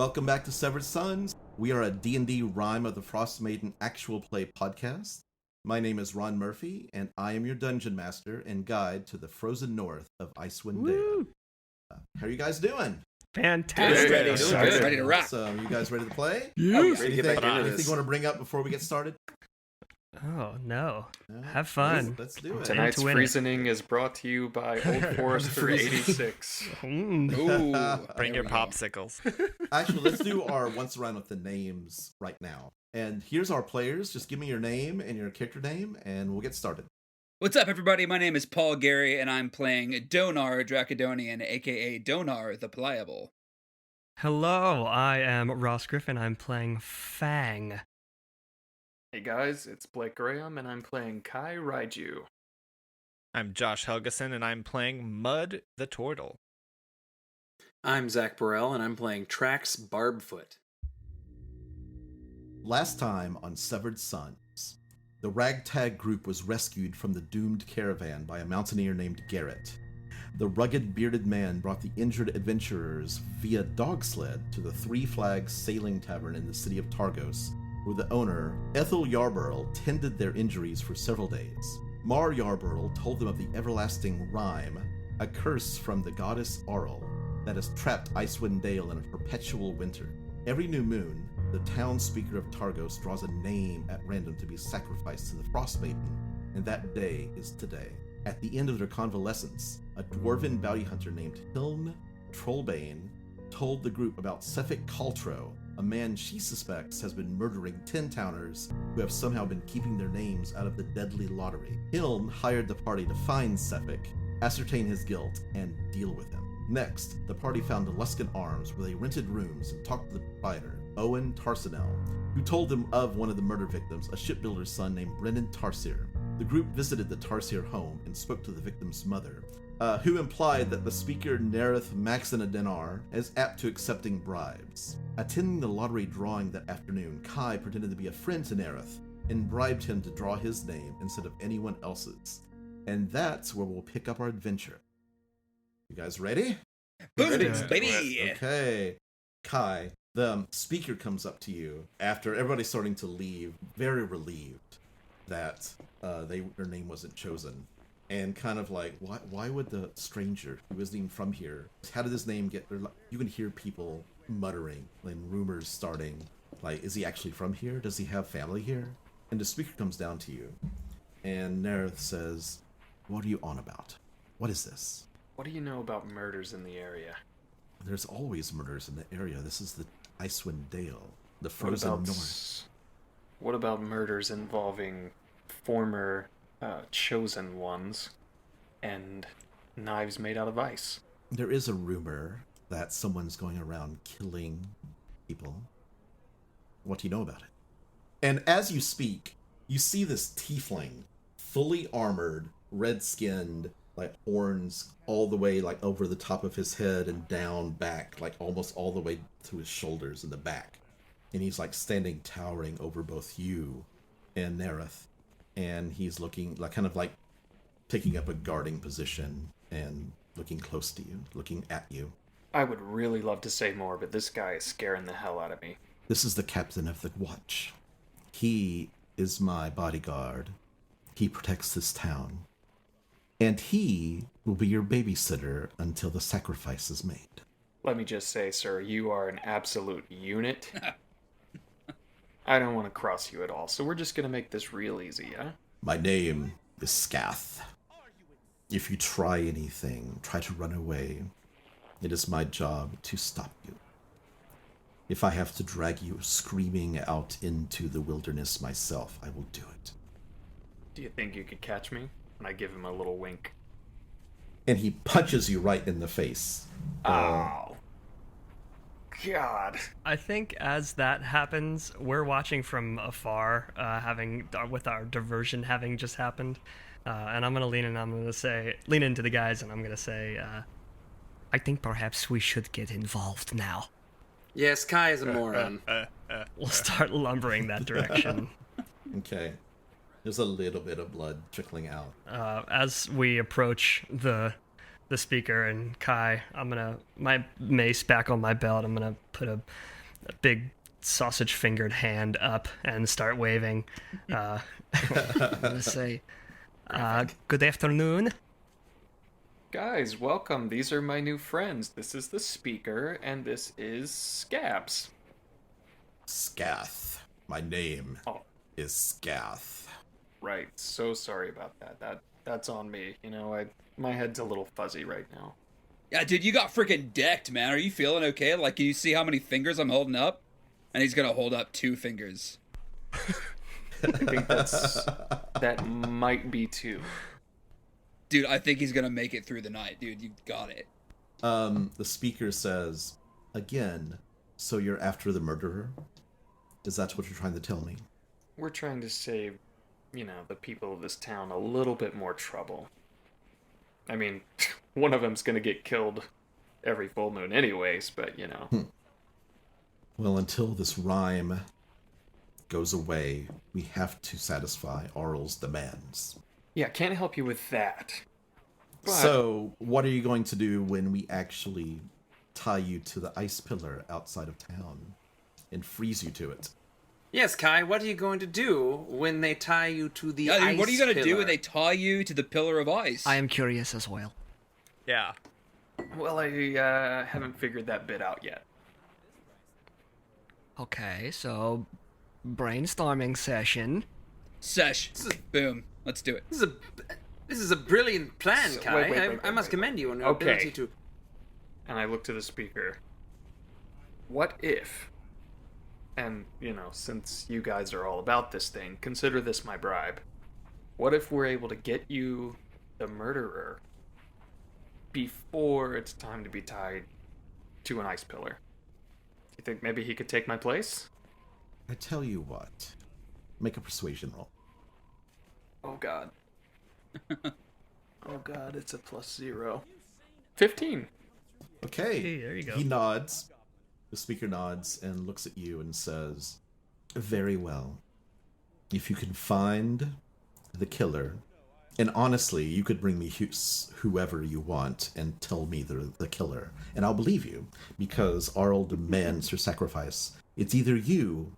Welcome back to Severed Sons. We are a D&D Rime of the Frostmaiden actual play podcast. My name is Ron Murphy, and I am your dungeon master and guide to the frozen north of Icewind Dale. How are you guys doing? Fantastic. Ready to rock. So, you guys ready to play? Yes. Anything you want to bring up before we get started? Oh, no. Have fun. Let's do it. Tonight's Freezening is brought to you by Old Forester 86. Mm. Ooh, Bring your popsicles. Actually, let's do our once around with the names right now. And here's our players. Just give me your name and your character name, and we'll get started. What's up, everybody? My name is Paul Gary, and I'm playing Donaar Dracodonian, aka Donaar the Pliable. Hello, I am Ross Griffin. I'm playing Fang. Hey guys, it's Blake Graham, and I'm playing Kai Raiju. I'm Josh Helgeson, and I'm playing Mud the Turtle. I'm Zach Burrell, and I'm playing Trax Barbfoot. Last time on Severed Sons, the ragtag group was rescued from the doomed caravan by a mountaineer named Garrett. The rugged, bearded man brought the injured adventurers via dog sled to the Three Flags Sailing Tavern in the city of Targos, where the owner, Ethel Yarburl, tended their injuries for several days. Mar Yarburl told them of the everlasting Rime, a curse from the goddess Auril that has trapped Icewind Dale in a perpetual winter. Every new moon, the town speaker of Targos draws a name at random to be sacrificed to the Frostmaiden, and that day is today. At the end of their convalescence, a dwarven bounty hunter named Hilm Trollbane told the group about Sefik Caltro, a man she suspects has been murdering 10 towners who have somehow been keeping their names out of the deadly lottery. Hilm hired the party to find Sefik, ascertain his guilt, and deal with him. Next, the party found Luskan Arms, where they rented rooms and talked to the proprietor, Owen Tarsinel, who told them of one of the murder victims, a shipbuilder's son named Brennan Tarsir. The group visited the Tarsir home and spoke to the victim's mother, who implied that the speaker Nerith Maxinadenar is apt to accepting bribes. Attending the lottery drawing that afternoon, Kai pretended to be a friend to Nerith and bribed him to draw his name instead of anyone else's. And that's where we'll pick up our adventure. You guys ready? Boom, baby! Okay. Kai, the speaker comes up to you after everybody's starting to leave, very relieved that their name wasn't chosen. And kind of like, why would the stranger who isn't even from here, how did his name get there? You can hear people muttering and rumors starting. Like, is he actually from here? Does he have family here? And the speaker comes down to you, and Nerith says, what are you on about? What is this? What do you know about murders in the area? There's always murders in the area. This is the Icewind Dale, the frozen north. What about murders involving former chosen ones and knives made out of ice? There is a rumor that someone's going around killing people. What do you know about it? And as you speak, you see this tiefling, fully armored, red-skinned, like horns all the way like over the top of his head and down back, like almost all the way to his shoulders in the back. And he's like standing towering over both you and Nerith. And he's looking like kind of like taking up a guarding position and looking close to you, looking at you. I would really love to say more, but this guy is scaring the hell out of me. This is the captain of the watch. He is my bodyguard. He protects this town. And he will be your babysitter until the sacrifice is made. Let me just say, sir, you are an absolute unit. I don't want to cross you at all, so we're just going to make this real easy, yeah? My name is Scath. If you try anything, try to run away, it is my job to stop you. If I have to drag you screaming out into the wilderness myself, I will do it. Do you think you could catch me? And I give him a little wink. And he punches you right in the face. Ow. God. I think as that happens, we're watching from afar, with our diversion having just happened. And I'm going to lean in, lean into the guys, and I'm going to say, I think perhaps we should get involved now. Yes, Kai is a moron. We'll start lumbering that direction. Okay. There's a little bit of blood trickling out. As we approach the the speaker and Kai. I'm gonna my mace back on my belt. I'm gonna put a big sausage fingered hand up and start waving. I'm gonna say, "Good afternoon." Guys, welcome. These are my new friends. This is the speaker, and this is Scabs. Scath. My name is Scath. Right. So sorry about that. That's on me. You know, my head's a little fuzzy right now. Yeah, dude, you got freaking decked, man. Are you feeling okay? Like, can you see how many fingers I'm holding up? And he's gonna hold up 2 fingers. I think that might be 2. Dude, I think he's gonna make it through the night, dude. You got it. The speaker says, again, so you're after the murderer? Is that what you're trying to tell me? We're trying to save, you know, the people of this town a little bit more trouble. I mean, one of them's gonna get killed every full moon anyways, but, you know. Well, until this rhyme goes away, we have to satisfy Arl's demands. Yeah, can't help you with that. But So, what are you going to do when we actually tie you to the ice pillar outside of town and freeze you to it? Yes, Kai, what are you going to do when they tie you to the Yeah, ice dude, what are you gonna do pillar? when they tie you to the pillar of ice? I am curious as well. Yeah. Well, I haven't figured that bit out yet. Okay, so brainstorming session. Sesh. Boom. Let's do it. This is a brilliant plan, So- Kai. wait, I must commend you on your Okay. ability to... And I look to the speaker. What if, and, you know, since you guys are all about this thing, consider this my bribe. What if we're able to get you the murderer before it's time to be tied to an ice pillar? Do you think maybe he could take my place? I tell you what, make a persuasion roll. Oh, God. Oh, God, it's a +0. 15. Okay. Hey, there you go. He nods. The speaker nods and looks at you and says, very well. If you can find the killer, and honestly, you could bring me whoever you want and tell me the killer, and I'll believe you, because Arl demands your sacrifice. It's either you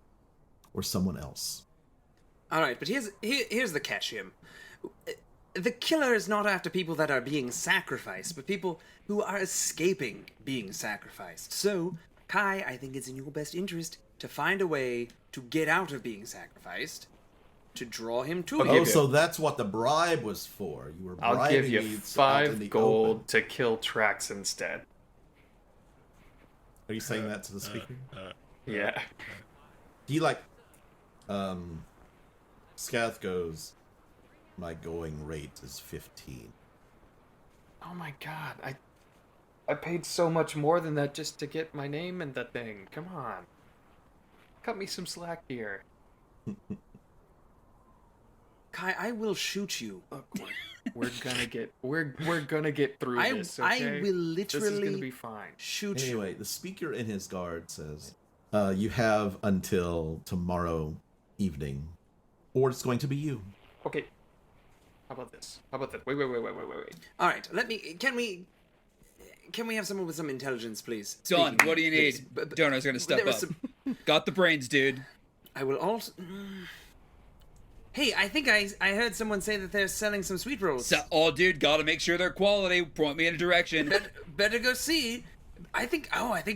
or someone else. All right, but here's the catch here. The killer is not after people that are being sacrificed, but people who are escaping being sacrificed. So, Kai, I think it's in your best interest to find a way to get out of being sacrificed, to draw him to Okay. you. Oh, so that's what the bribe was for. You were bribing I'll give you me out in 5 the gold open. to kill Trax instead. Are you saying that to the speaker? Yeah. He Scath goes, my going rate is 15. Oh my God, I paid so much more than that just to get my name in the thing. Come on. Cut me some slack here. Kai, I will shoot you. Look, we're gonna get through this, okay? I will This is literally gonna be fine. shoot you. Anyway, the speaker in his guard says, you have until tomorrow evening, or it's going to be you. Okay. How about this? Wait. All right, can we have someone with some intelligence, please? Don, Speaking, what do you please. need? But Donar's gonna step there up. was some- Got the brains, dude. I will also. Hey, I think I heard someone say that they're selling some sweet rolls. Oh, dude, gotta make sure they're quality. Point me in a direction. Better go see. I think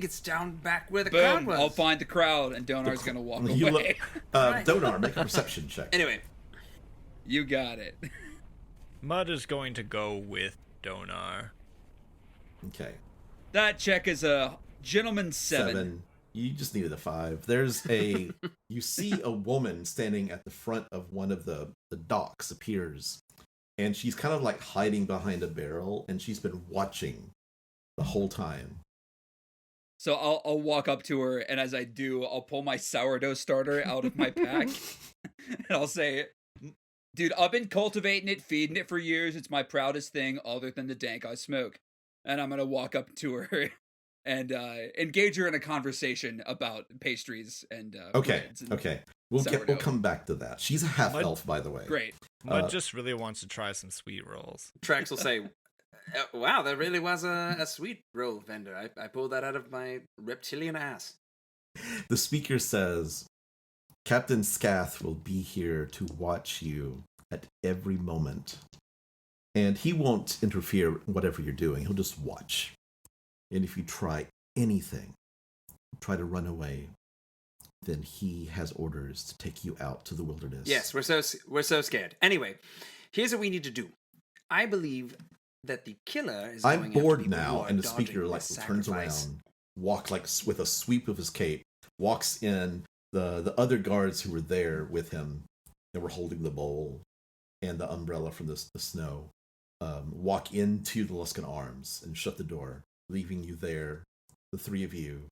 it's down back where the crowd Boom. was. I'll find the crowd, and Donar's gonna walk away. You look, Right. Donaar, make a perception check. Anyway, You got it. Mud is going to go with Donaar. Okay. That check is a gentleman's 7. You just needed a 5. You see a woman standing at the front of one of the docks appears, and she's kind of like hiding behind a barrel, and she's been watching the whole time. So I'll walk up to her, and as I do, I'll pull my sourdough starter out of my pack, and I'll say, dude, I've been cultivating it, feeding it for years. It's my proudest thing other than the dank I smoke. And I'm going to walk up to her and engage her in a conversation about pastries and Okay, breads and okay. We'll sourdough. come back to that. She's a half elf, by the way. Great. Mud just really wants to try some sweet rolls. Trax will say, Wow, that really was a sweet roll, Vendor. I pulled that out of my reptilian ass. The speaker says, Captain Scath will be here to watch you at every moment. And he won't interfere in whatever you're doing. He'll just watch. And if you try anything, try to run away, then he has orders to take you out to the wilderness. Yes, we're so scared. Anyway, here's what we need to do. I believe that the killer is I'm going after bored people who now, are and the dodging speaker this turns sacrifice. around, walk with a sweep of his cape, walks in. The other guards who were there with him, that were holding the bowl and the umbrella from the snow, walk into the Luskan Arms and shut the door, leaving you there, the three of you,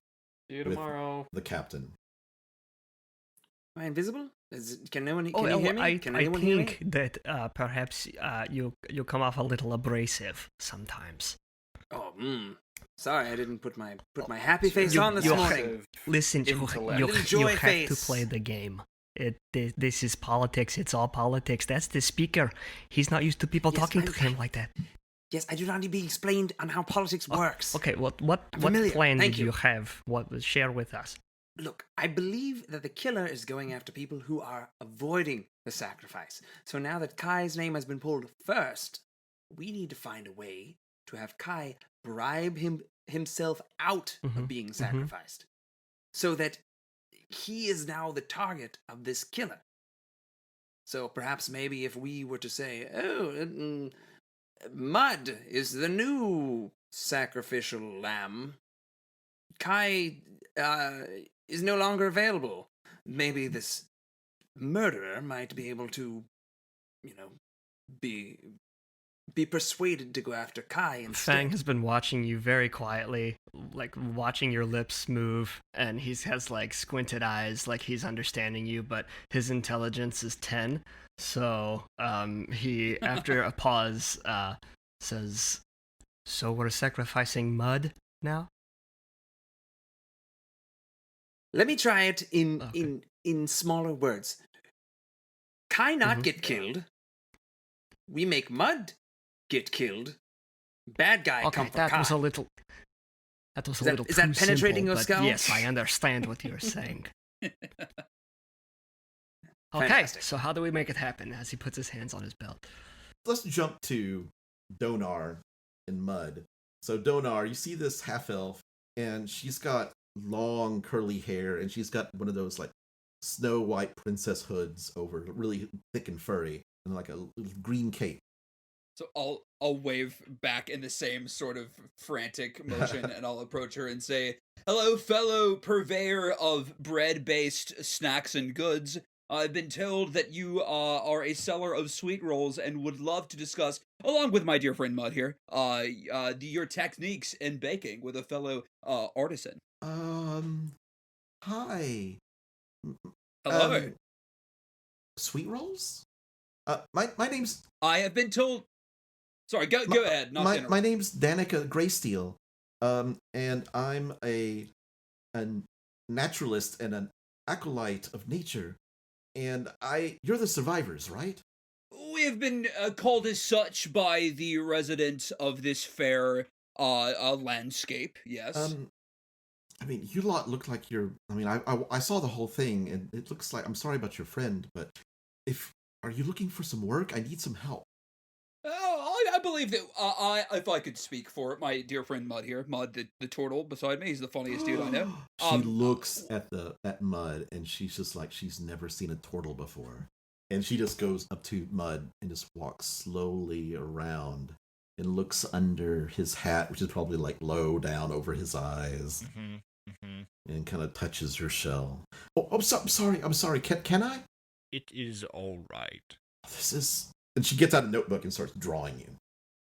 See you with tomorrow. the captain. Am I invisible? Can you hear me? Can I anyone hear me? think that perhaps you come off a little abrasive sometimes. Oh, sorry, I didn't put my happy face on this morning. Listen, Intellect. you Little joy have to face. play the game. This is politics. It's all politics. That's the speaker. He's not used to people Yes, talking to him like that. Yes, I do not need to be explained on how politics works. Okay, what familiar. plan Thank did you. you have? Share with us. Look, I believe that the killer is going after people who are avoiding the sacrifice. So now that Kai's name has been pulled first, we need to find a way to have Kai bribe himself out of being sacrificed. So that he is now the target of this killer. So perhaps maybe if we were to say, Mud is the new sacrificial lamb. Kai is no longer available. Maybe this murderer might be able to, be persuaded to go after Kai instead. Fang has been watching you very quietly, like watching your lips move, and he has like squinted eyes, like he's understanding you, but his intelligence is 10. So he, after a pause, says, "So we're sacrificing Mud now?" Let me try it in smaller words. Kai not get killed. We make Mud get killed. Bad guy come for that Kai. was a little. That was a little. Is that too penetrating simple, your but skull? Yes, I understand what you're saying. Okay, Fantastic. so how do we make it happen? As he puts his hands on his belt. Let's jump to Donaar and Mud. So Donaar, you see this half-elf, and she's got long curly hair, and she's got one of those like Snow White princess hoods over, really thick and furry, and like a green cape. So I'll wave back in the same sort of frantic motion, and I'll approach her and say, "Hello, fellow purveyor of bread-based snacks and goods. I've been told that you are a seller of sweet rolls and would love to discuss, along with my dear friend Mud here, your techniques in baking with a fellow artisan." Hi. Hello. Sweet rolls? My name's... I have been told... Sorry, go ahead. Not to interrupt. My name's Danica Greysteel, and I'm a naturalist and an acolyte of nature, and you're the survivors, right? We have been called as such by the residents of this fair landscape, yes. I mean, you lot look like you're... I mean, I saw the whole thing, and it looks like... I'm sorry about your friend, but are you looking for some work? I need some help. Oh, I believe that if I could speak for it, my dear friend Mud here, Mud the turtle beside me, he's the funniest dude I know. She looks at Mud, and she's just like she's never seen a turtle before. And she just goes up to Mud and just walks slowly around and looks under his hat, which is probably like low down over his eyes, and kind of touches her shell. Oh, I'm sorry. Can I? It is all right. This is... And she gets out a notebook and starts drawing you.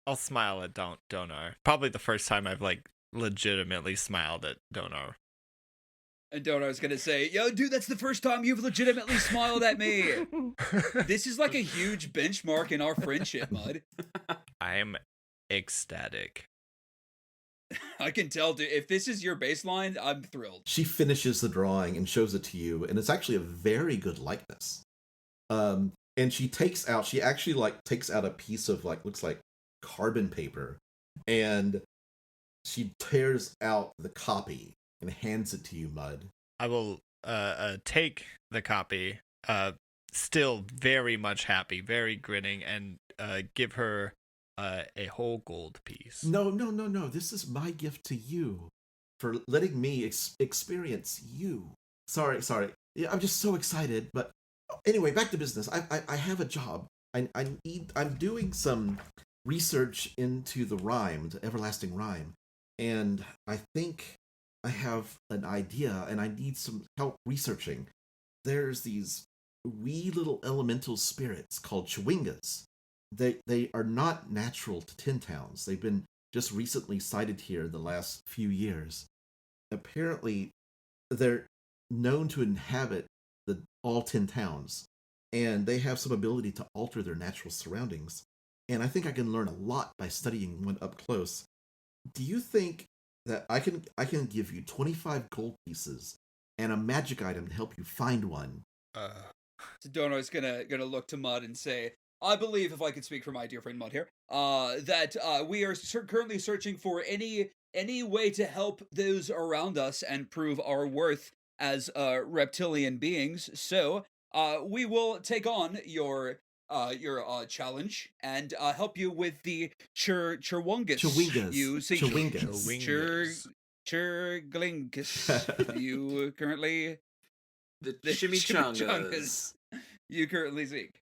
I'll smile at Donaar. Probably the first time I've like legitimately smiled at Donaar. And Donaar's gonna say, "Yo, dude, that's the first time you've legitimately smiled at me." This is like a huge benchmark in our friendship, Mud. I am ecstatic. I can tell, dude. If this is your baseline, I'm thrilled. She finishes the drawing and shows it to you, and it's actually a very good likeness. And she takes out a piece of looks like carbon paper, And she tears out the copy and hands it to you, Mud. I will take the copy, still very much happy, very grinning, and give her a whole gold piece. No. This is my gift to you for letting me experience you. Sorry. Yeah, I'm just so excited. But anyway, back to business. I have a job. I'm doing some research into the rhyme, the everlasting rhyme, and I think I have an idea, and I need some help researching. There's these wee little elemental spirits called chewingas. They are not natural to Tin Towns. They've been just recently sighted here the last few years. Apparently, they're known to inhabit all Tin Towns, and they have some ability to alter their natural surroundings. And I think I can learn a lot by studying one up close. Do you think that I can give you 25 gold pieces and a magic item to help you find one? So Donaar's gonna look to Mud and say, I believe, if I could speak for my dear friend Mud here, that we are currently searching for any way to help those around us and prove our worth as reptilian beings. So we will take on your challenge and help you with the churwungus. You see, churglingus. You currently The chimichangas. You currently seek.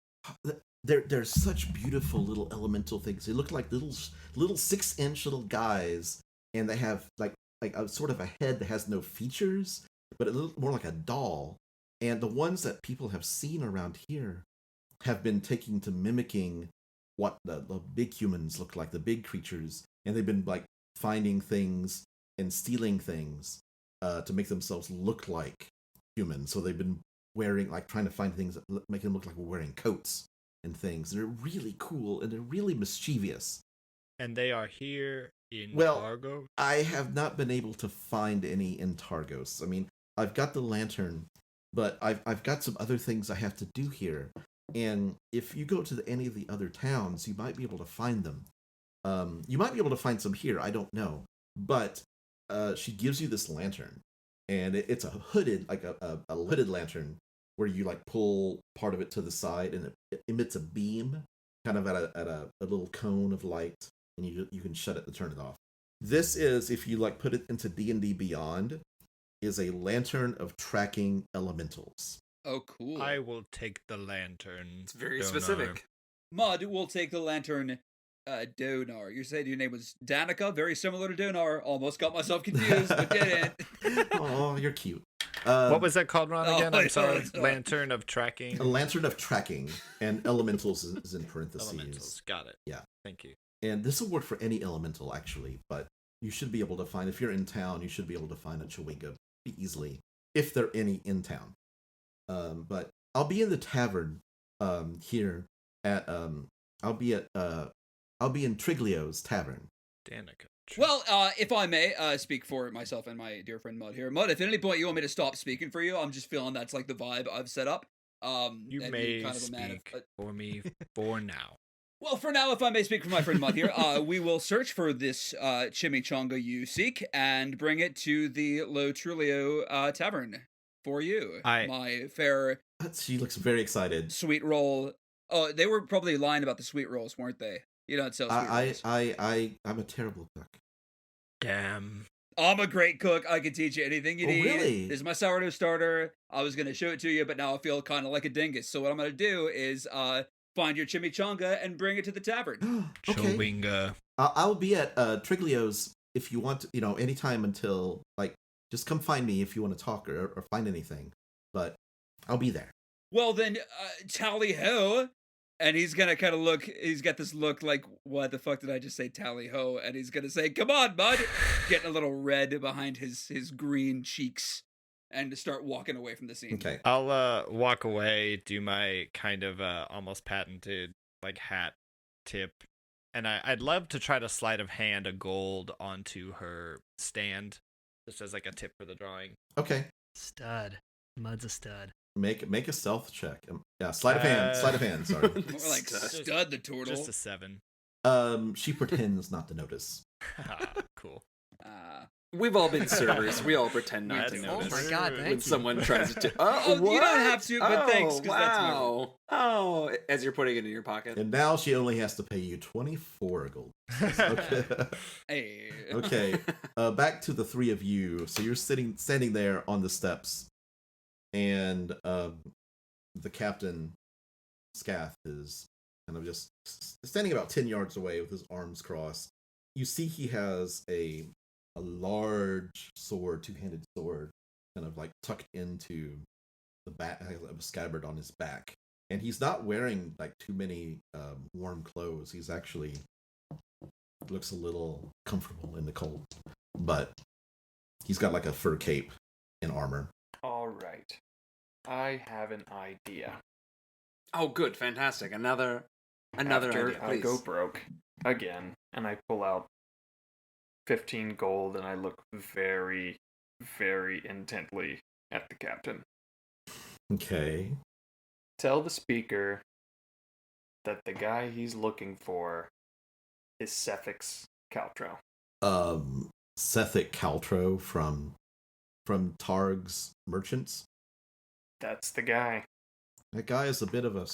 They're such beautiful little elemental things. They look like little 6-inch little guys, and they have like a sort of a head that has no features, but a little more like a doll. And the ones that people have seen around here have been taking to mimicking what the big humans look like, the big creatures, and they've been like finding things and stealing things to make themselves look like humans. So they've been wearing, like, trying to find things that make them look like we're wearing coats and things. They're really cool and they're really mischievous. And they are here in Targo? I have not been able to find any in Targos. I mean, I've got the lantern, but I've got some other things I have to do here. And if you go to any of the other towns, you might be able to find them. You might be able to find some here, I don't know. But she gives you this lantern, and it's a hooded, like a hooded lantern, where you like pull part of it to the side, and it emits a beam, kind of at a little cone of light, and you can shut it and turn it off. This is, if you like put it into D&D Beyond, is a lantern of tracking elementals. Oh, cool. I will take the lantern. It's very Donaar. specific. Mud will take the lantern. Donaar. You said your name was Danica, very similar to Donaar. Almost got myself confused, but didn't. Oh, you're cute. What was that called, Ron, again? I'm sorry. sorry. Lantern of tracking. A lantern of tracking, and elementals is in parentheses. Elementals. Got it. Yeah. Thank you. And this will work for any elemental, actually, but you should be able to find, if you're in town, you should be able to find a Chewinga easily, if there are any in town. But I'll be in the tavern here at I'll be in Triglio's tavern. Danica. Well, if I may speak for myself and my dear friend Mud here. Mud, if at any point you want me to stop speaking for you, I'm just feeling that's like the vibe I've set up. You and may being kind of a man speak of, for me for now. Well, for now, if I may speak for my friend Mud here, we will search for this chimichanga you seek and bring it to the Lo Trulio tavern for you, my fair. She looks very excited. Sweet roll. Oh, they were probably lying about the sweet rolls, weren't they? You don't sell sweet rolls. I'm a terrible cook. Damn. I'm a great cook. I can teach you anything you need. Really? This is my sourdough starter. I was going to show it to you, but now I feel kind of like a dingus. So what I'm going to do is find your chimichanga and bring it to the tavern. Okay. Chewinga. I'll be at Triglio's if you want, anytime until, like, just come find me if you want to talk or find anything. But I'll be there. Well, then, tally ho. And he's going to kind of look, he's got this look like, what the fuck did I just say, tally ho? And he's going to say, come on, bud. Getting a little red behind his green cheeks and to start walking away from the scene. Okay. I'll walk away, do my kind of almost patented like hat tip. And I'd love to try to sleight of hand a gold onto her stand, just as like a tip for the drawing. Okay. Stud. Mud's a stud. Make a stealth check. Yeah, sleight of hand. Sorry. More like stud the turtle. Just a 7. She pretends not to notice. Cool. We've all been servers. We all pretend not to That's- notice. Oh my god, thank When you. someone tries to... You don't have to, but thanks, 'cause that's my wow. Oh, as you're putting it in your pocket. And now she only has to pay you 24 gold. Okay. Hey. Okay. Back to the three of you. So you're standing there on the steps, and the captain, Scath, is kind of just standing about 10 yards away with his arms crossed. You see he has a large sword, two-handed sword, kind of like tucked into the back, a scabbard on his back. And he's not wearing like too many warm clothes. He's actually looks a little comfortable in the cold, but he's got like a fur cape and armor. All right. I have an idea. Oh, good. Fantastic. Another After idea, I please. go broke again, and I pull out 15 gold, and I look very, very intently at the captain. Okay. Tell the speaker that the guy he's looking for is Cephix Caltro. Sethic Caltro from Targ's Merchants. That's the guy. That guy is a bit of a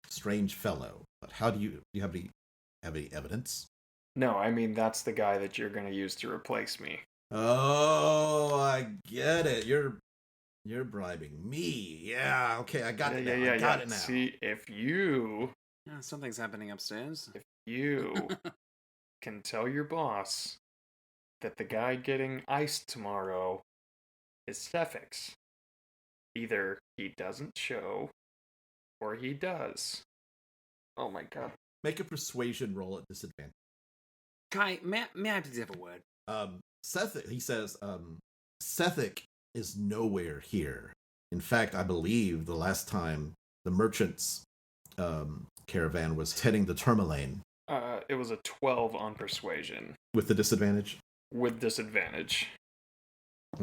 strange fellow. But how do you have any evidence? No, I mean that's the guy that you're gonna use to replace me. Oh, I get it. You're bribing me. Yeah. Okay, I got it. I got it now. See, if you Yeah, something's happening upstairs. can tell your boss that the guy getting iced tomorrow is Cephix. Either he doesn't show, or he does. Oh my god. Make a persuasion roll at disadvantage. Kai, may I please have a word? Sethic, he says, Sethic is nowhere here. In fact, I believe the last time the merchants caravan was heading the Tourmaline. It was a 12 on persuasion. With the disadvantage? With disadvantage.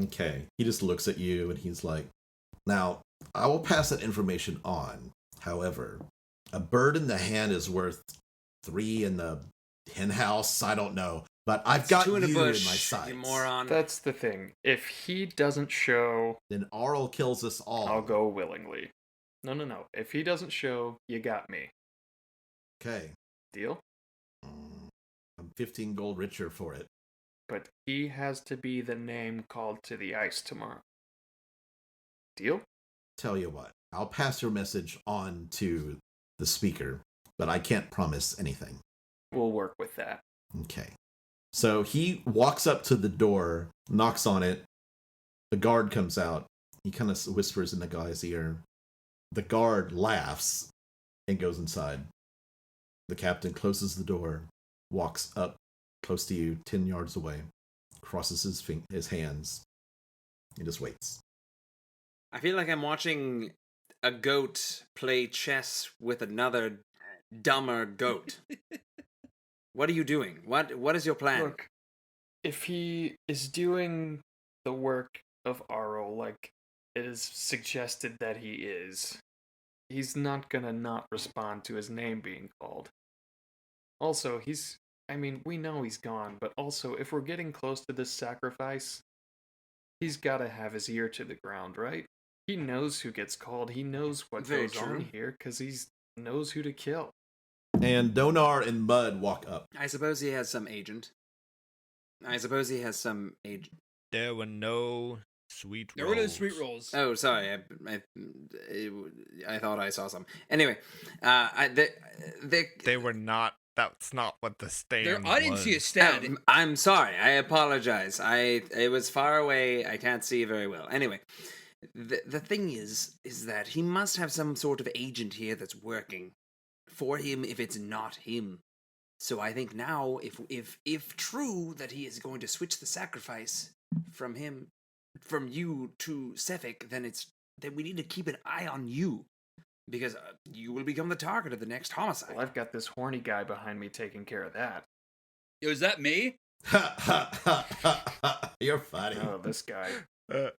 Okay. He just looks at you and he's like, now, I will pass that information on. However, a bird in the hand is worth 3 in the hen house. I don't know. But I've got Two you in a bush, in my sights. you moron. That's the thing. If he doesn't show, Then Arl kills us all. I'll go willingly. No. If he doesn't show, you got me. Okay. Deal? I'm 15 gold richer for it. But he has to be the name called to the ice tomorrow. Deal? Tell you what, I'll pass your message on to the speaker, but I can't promise anything. We'll work with that. Okay. So he walks up to the door, knocks on it. The guard comes out. He kind of whispers in the guy's ear. The guard laughs and goes inside. The captain closes the door, walks up close to you, 10 yards away, crosses his hands, and just waits. I feel like I'm watching a goat play chess with another dumber goat. What are you doing? What is your plan? Look, if he is doing the work of Arl like it is suggested that he is, he's not gonna not respond to his name being called. Also, we know he's gone, but also, if we're getting close to this sacrifice, he's gotta have his ear to the ground, right? He knows who gets called, he knows what Very goes true. on here, because he knows who to kill. And Donaar and Mud walk up. I suppose he has some agent. There were no sweet There rolls. were no sweet rolls. Oh, sorry. I thought I saw some. Anyway, They were not. That's not what the stand I didn't was. see a stat. I'm sorry. I apologize. It was far away. I can't see very well. Anyway, the thing is that he must have some sort of agent here that's working for him if it's not him. So I think now, if true that he is going to switch the sacrifice from you to Cephix, then we need to keep an eye on you, because you will become the target of the next homicide. Well, I've got this horny guy behind me taking care of that. Yo, is that me? You're funny. Oh, this guy. Oh,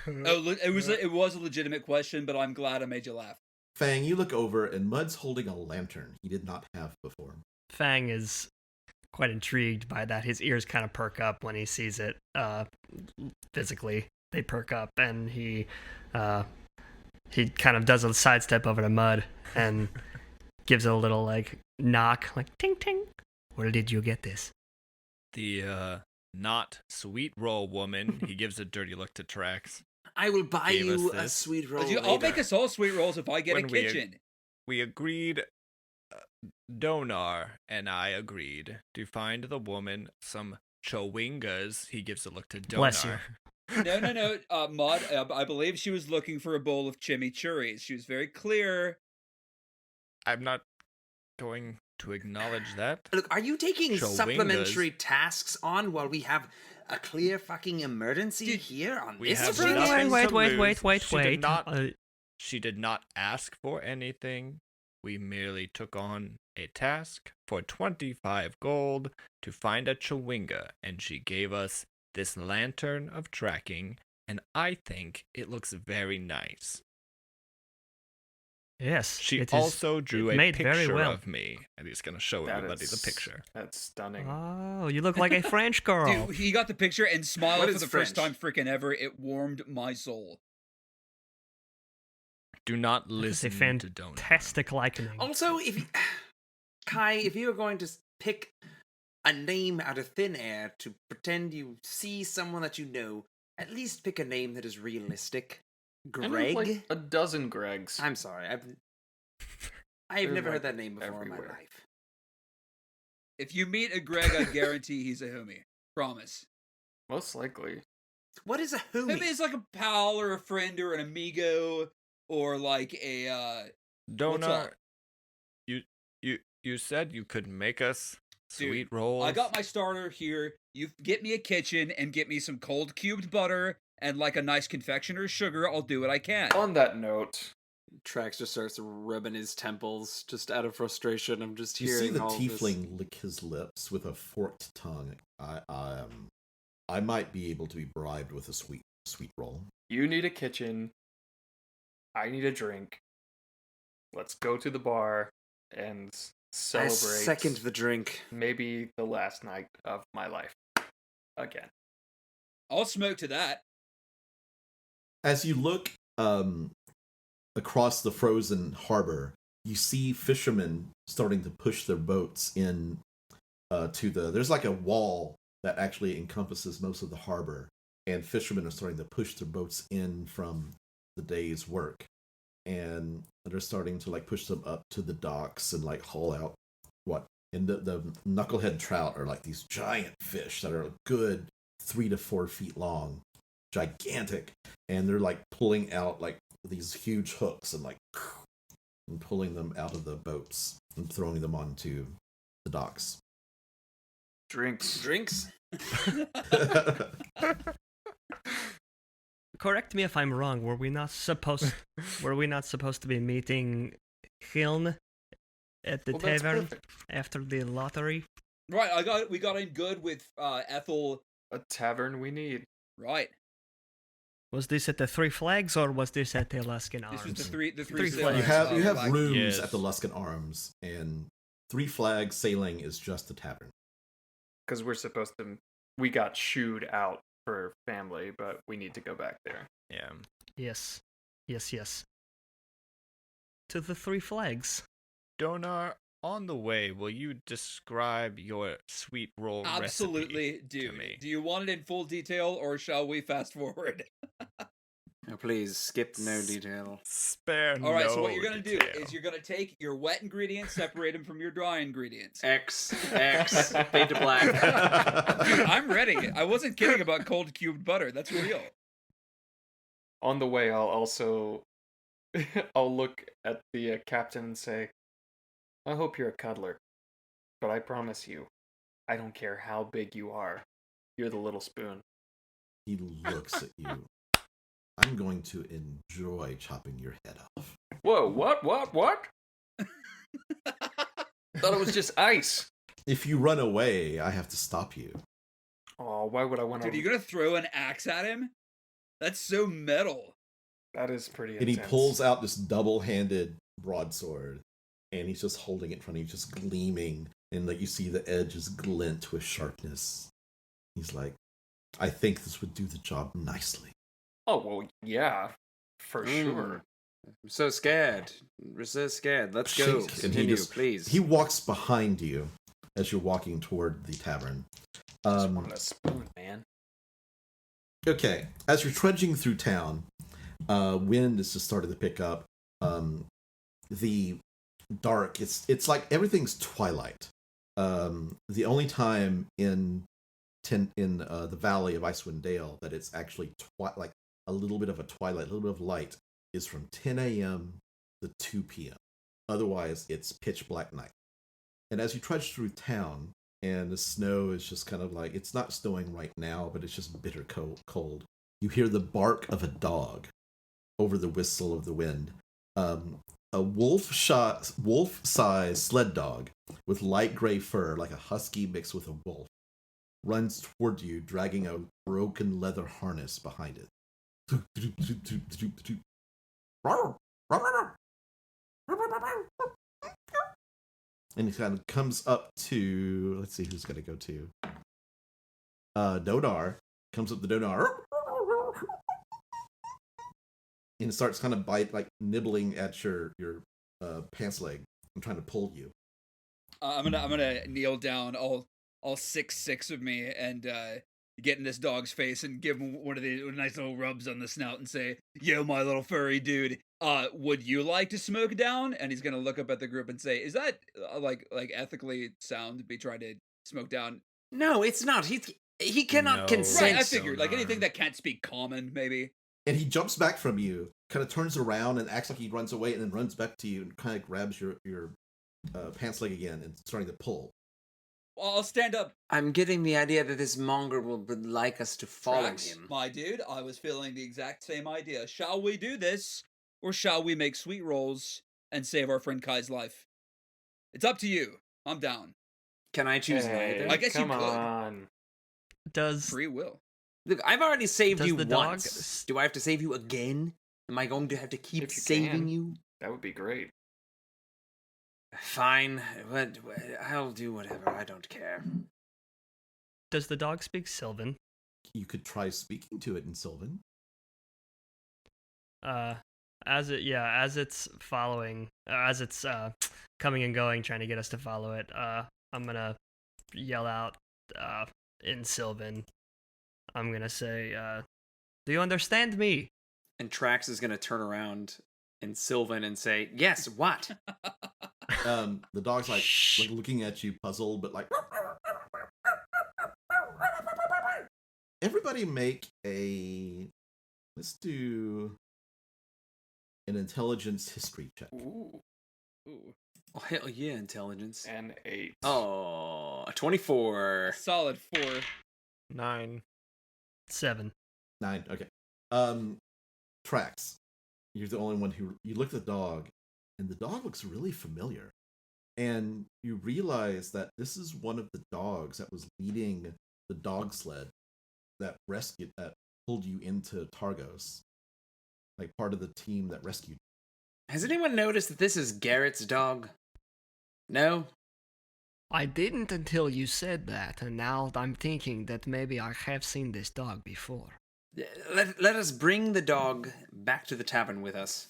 it was a legitimate question, but I'm glad I made you laugh. Fang, you look over, and Mud's holding a lantern he did not have before. Fang is quite intrigued by that. His ears kind of perk up when he sees it. Physically, they perk up, and he kind of does a sidestep over to Mud and gives it a little like knock, like ting ting. Where did you get this? The not sweet roll woman. He gives a dirty look to Trax. I will buy Gave us you a this. sweet roll. I'll later. make us all sweet rolls if I get a When kitchen. We agreed, Donaar and I agreed to find the woman some chowingas. He gives a look to Donaar. Bless you. No. Maud, I believe she was looking for a bowl of chimichurris. She was very clear. I'm not going to acknowledge that. Look, are you taking Chowingas. supplementary tasks on while we have a clear fucking emergency Dude, here on We this have street? nothing Wait, to wait, lose. wait, wait, She wait. did not- She did not ask for anything. We merely took on a task for 25 gold to find a chowinga, and she gave us this lantern of tracking, and I think it looks very nice. Yes. She it is also drew a made very picture well. of me, and he's going to show That everybody the is- picture. That's stunning. Oh, you look like a French girl. Dude, he got the picture and smiled What for is the first time French? freaking ever. It warmed my soul. Do not It's a listen to Donaar. fantastic likening. Also, Kai, if you're going to pick a name out of thin air to pretend you see someone that you know, at least pick a name that is realistic. I know Greg? like a dozen Gregs. I'm sorry, I've They're, never like, heard that name before in my everywhere. life. If you meet a Greg, I guarantee he's a homie. Promise. Most likely. What is a Homie homie? is like a pal or a friend or an amigo or like a What's Donaar, up? you said you could make us Dude, sweet rolls. I got my starter here. You get me a kitchen and get me some cold cubed butter and like a nice confectioner's sugar. I'll do what I can. On that note, Trax just starts rubbing his temples just out of frustration. I'm just You hearing see the all this. tiefling lick his lips with a forked tongue. I might be able to be bribed with a sweet roll. you need a kitchen. I need a drink. Let's go to the bar and I celebrate. second the drink. Maybe the last night of my life. Again. I'll smoke to that. As you look across the frozen harbor, you see fishermen starting to push their boats in there's like a wall that actually encompasses most of the harbor, and fishermen are starting to push their boats in from the day's work, and they're starting to like push them up to the docks and like haul out and the knucklehead trout are like these giant fish that are a good 3 to 4 feet long, gigantic, and they're like pulling out like these huge hooks and like and pulling them out of the boats and throwing them onto the docks. Drinks. Drinks? Correct me if I'm wrong. Were we not supposed to be meeting Hiln at the Well, that's tavern perfect. after the lottery? Right, we got in good with Ethel. A tavern we need. Right. Was this at the Three Flags or was this at the Alaskan This Arms? was the three Three sailors, Flags. You have like- rooms Yes. at the Luskan Arms, and Three Flags Sailing is just the tavern. Because we got shooed out for family, but we need to go back there. Yeah. Yes. To the Three Flags. Donaar, on the way, will you describe your sweet roll Absolutely, recipe to dude. me? Do you want it in full detail or shall we fast forward? Oh, please skip no detail. Spare All right, no so what you're going to do detail. is you're going to take your wet ingredients, separate them from your dry ingredients. X, fade to black. Dude, I'm ready. I wasn't kidding about cold cubed butter. That's real. On the way, I'll also I'll look at the captain and say, I hope you're a cuddler, but I promise you, I don't care how big you are. You're the little spoon. He looks at you. I'm going to enjoy chopping your head off. Whoa, what? Thought it was just ice. If you run away, I have to stop you. Oh, why would I want Dude, to? you going to throw an axe at him? That's so metal. That is pretty And he intense. pulls out this double-handed broadsword, and he's just holding it in front of you, just gleaming and like you see the edges glint with sharpness. He's like, I think this would do the job nicely. Oh, well, yeah, for sure. I'm so scared. We're so scared. Let's go. And Continue, please. He walks behind you as you're walking toward the tavern. Just wanted a spoon, man. Okay, as you're trudging through town, wind is just starting to pick up. The dark, it's like everything's twilight. The only time in the Valley of Icewind Dale that it's actually like a little bit of a twilight, a little bit of light, is from 10 a.m. to 2 p.m. Otherwise, it's pitch black night. And as you trudge through town, and the snow is just kind of like, it's not snowing right now, but it's just bitter cold. You hear the bark of a dog over the whistle of the wind. A wolf-sized sled dog with light gray fur, like a husky mixed with a wolf, runs toward you, dragging a broken leather harness behind it. And he kind of comes up to, let's see who's going to go to. Donaar comes up to Donaar. And it starts kind of nibbling at your pants leg and trying to pull you. I'm gonna kneel down, all 6'6" of me, and get in this dog's face and give him one of the nice little rubs on the snout and say, "Yo, my little furry dude, would you like to smoke down?" And he's gonna look up at the group and say, "Is that like ethically sound to be trying to smoke down?" No, it's not. He cannot consent. Right, I figured like anything that can't speak common, maybe. And he jumps back from you, kind of turns around and acts like he runs away, and then runs back to you and kind of grabs your pants leg again and starting to pull. Well, I'll stand up. I'm getting the idea that this monger would like us to follow Trax, him. my dude, I was feeling the exact same idea. Shall we do this, or shall we make sweet rolls and save our friend Kai's life? It's up to you. I'm down. Can I choose neither? I guess you come could. on. Does Free will. Look, I've already saved Does you the dog once. Do I have to save you again? Am I going to have to keep If you saving can. you? That would be great. Fine. I'll do whatever. I don't care. does the dog speak Sylvan? You could try speaking to it in Sylvan. As it's following, as it's coming and going, trying to get us to follow it, I'm gonna yell out in Sylvan. I'm gonna say, "Do you understand me?" And Trax is going to turn around in Sylvan and say, "Yes, what?" The dog's like looking at you, puzzled, but like. Everybody make let's do an intelligence history check. Ooh. Oh, hell yeah, intelligence. And 8. Oh, a 24. A solid 4. 9. 7. 9, okay. Trax, you're the only one who, you look at the dog, and the dog looks really familiar. And you realize that this is one of the dogs that was leading the dog sled that pulled you into Targos. Like part of the team that rescued you. Has anyone noticed that this is Garrett's dog? No? I didn't until you said that, and now I'm thinking that maybe I have seen this dog before. Let us bring the dog back to the tavern with us.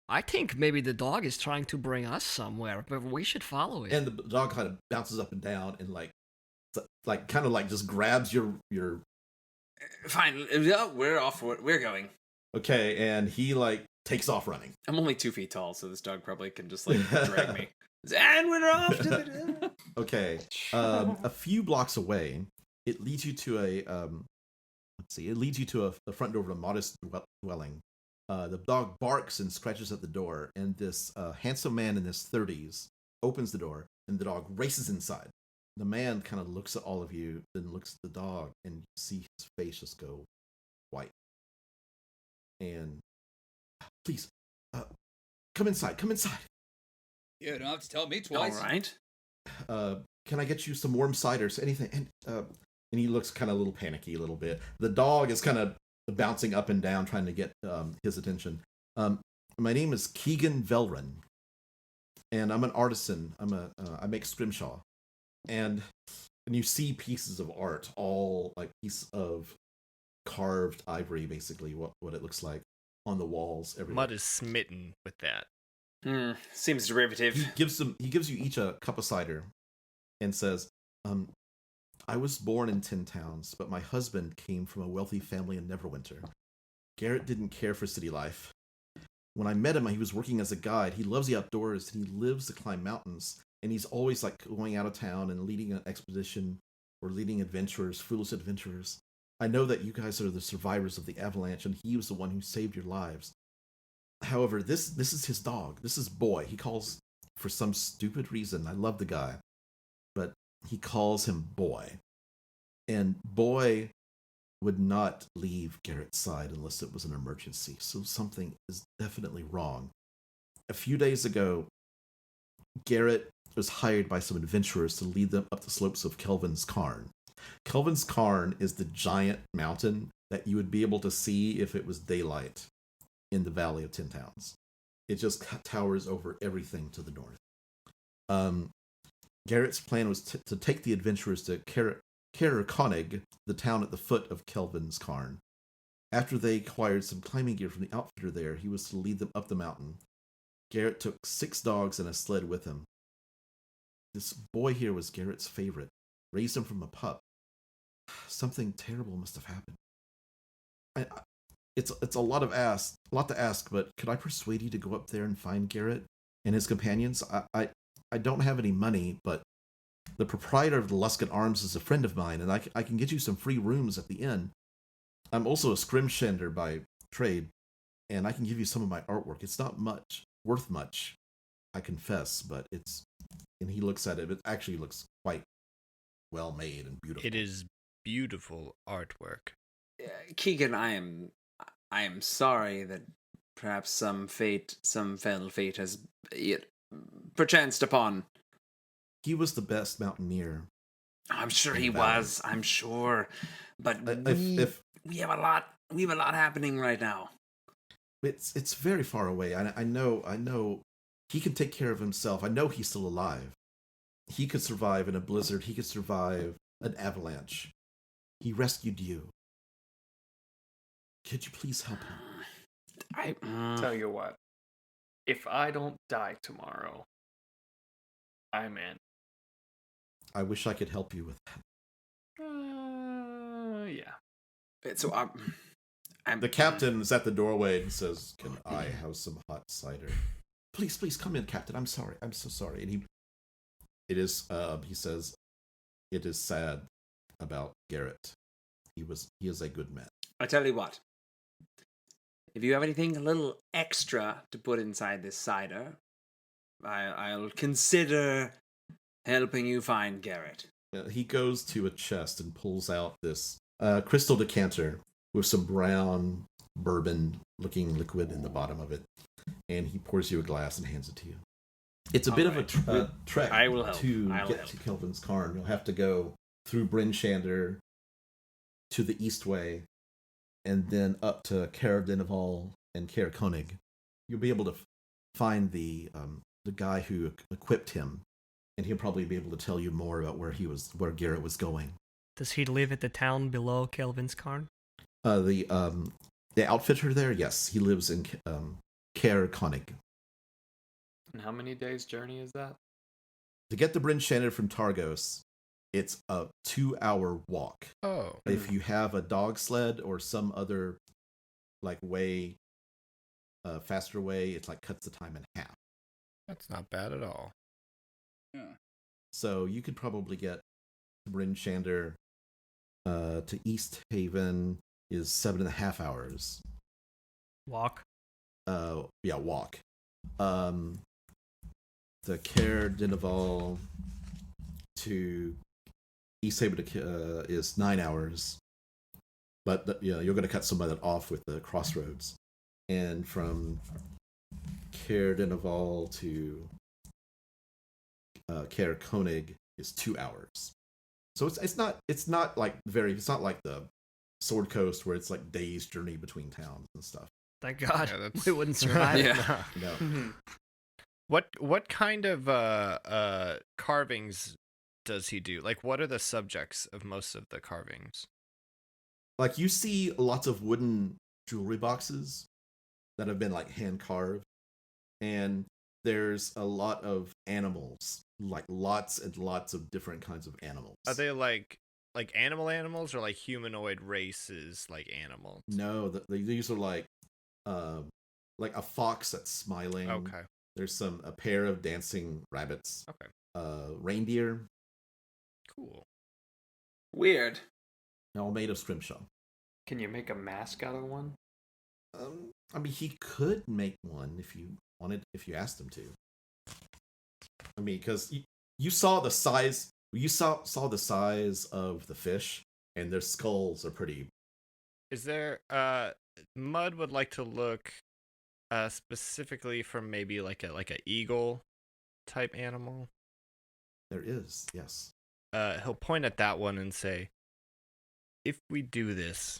I think maybe the dog is trying to bring us somewhere, but we should follow it. And the dog kind of bounces up and down and kind of just grabs your. Fine, we're off. We're going. Okay, and he takes off running. I'm only 2 feet tall, so this dog probably can just drag me. And we're off to the. Okay, a few blocks away, it leads you to the front door of a modest dwelling. The dog barks and scratches at the door, and this handsome man in his 30s opens the door, and the dog races inside. The man kind of looks at all of you, then looks at the dog, and you see his face just go white. And please, come inside. You don't have to tell me twice. All right. Can I get you some warm ciders? Anything? And he looks kind of a little panicky a little bit. The dog is kind of bouncing up and down, trying to get his attention. My name is Keegan Velron, and I'm an artisan. I make scrimshaw, and you see pieces of art, all like piece of carved ivory, basically what it looks like on the walls everywhere. Mud is smitten with that. Seems derivative. He gives you each a cup of cider, and says, I was born in Tin Towns, but my husband came from a wealthy family in Neverwinter. Garrett didn't care for city life. When I met him, he was working as a guide. He loves the outdoors, and he lives to climb mountains. And he's always like going out of town and leading an expedition or leading adventurers, foolish adventurers. I know that you guys are the survivors of the avalanche, and he was the one who saved your lives. However, this is his dog. This is Boy. He calls, for some stupid reason, I love the guy, but he calls him Boy. And Boy would not leave Garrett's side unless it was an emergency. So something is definitely wrong. A few days ago, Garrett was hired by some adventurers to lead them up the slopes of Kelvin's Cairn. Kelvin's Cairn is the giant mountain that you would be able to see if it was daylight in the Valley of Tin Towns. It just towers over everything to the north. Garrett's plan was to take the adventurers to Konig, the town at the foot of Kelvin's Cairn. After they acquired some climbing gear from the outfitter there, he was to lead them up the mountain. Garrett took 6 dogs and a sled with him. This boy here was Garrett's favorite. Raised him from a pup. Something terrible must have happened. It's a lot to ask, but could I persuade you to go up there and find Garrett and his companions? I don't have any money, but the proprietor of the Luskin Arms is a friend of mine, and I can get you some free rooms at the inn. I'm also a scrimshander by trade, and I can give you some of my artwork. It's not worth much, I confess, but it's... And he looks at it. It actually looks quite well made and beautiful. It is beautiful artwork. Keegan, I am sorry that perhaps some fatal fate has perchanced upon. He was the best mountaineer. I'm sure he was. I'm sure, but we have a lot happening right now. It's very far away. I know. He can take care of himself. I know he's still alive. He could survive in a blizzard. He could survive an avalanche. He rescued you. Could you please help him? Tell you what. If I don't die tomorrow, I'm in. I wish I could help you with that. Yeah. So I'm the captain is at the doorway and says, "Can I have some hot cider?" Please come in, Captain. I'm sorry. I'm so sorry. And he says, it is sad about Garrett. He is a good man. I tell you what. If you have anything a little extra to put inside this cider, I'll consider helping you find Garrett. He goes to a chest and pulls out this crystal decanter with some brown bourbon-looking liquid in the bottom of it. And he pours you a glass and hands it to you. It's a bit of a trek to get to Kelvin's Cairn. You'll have to go through Bryn Shander to the Eastway, and then up to Caer Dineval and Caer Konig. You'll be able to find the guy who equipped him, and he'll probably be able to tell you more about where Garrett was going. Does he live at the town below Kelvin's Cairn? The outfitter there, yes, he lives in Caer Konig. And how many days' journey is that? To get to Bryn Shander from Targos, it's a 2-hour walk. Oh. If you have a dog sled or some other way, faster way, it's cuts the time in half. That's not bad at all. Yeah. So you could probably get to Bryn Shander to East Haven is 7.5 hours. Walk. Yeah, walk. The Caer Dineval to East Haven is 9 hours, but you're going to cut some of that off with the crossroads. And from Caer Dineval to Caer Konig is 2 hours. So it's not like the Sword Coast where it's like days journey between towns and stuff. Thank God. Yeah, we wouldn't survive. Yeah. No. What kind of carvings does he do? Like, what are the subjects of most of the carvings? Like, you see lots of wooden jewelry boxes that have been like hand carved, and there's a lot of animals, like lots and lots of different kinds of animals. Are they like animals or like humanoid races like animals? No, these are like a fox that's smiling. Okay. There's a pair of dancing rabbits. Okay. Reindeer. Cool. Weird. All made of scrimshaw. Can you make a mask out of one? I mean, he could make one if you wanted, if you asked him to. I mean, because you saw the size. You saw the size of the fish, and their skulls are pretty. Is there Mud would like to look specifically from maybe like a eagle type animal? There is, yes. He'll point at that one and say, "If we do this,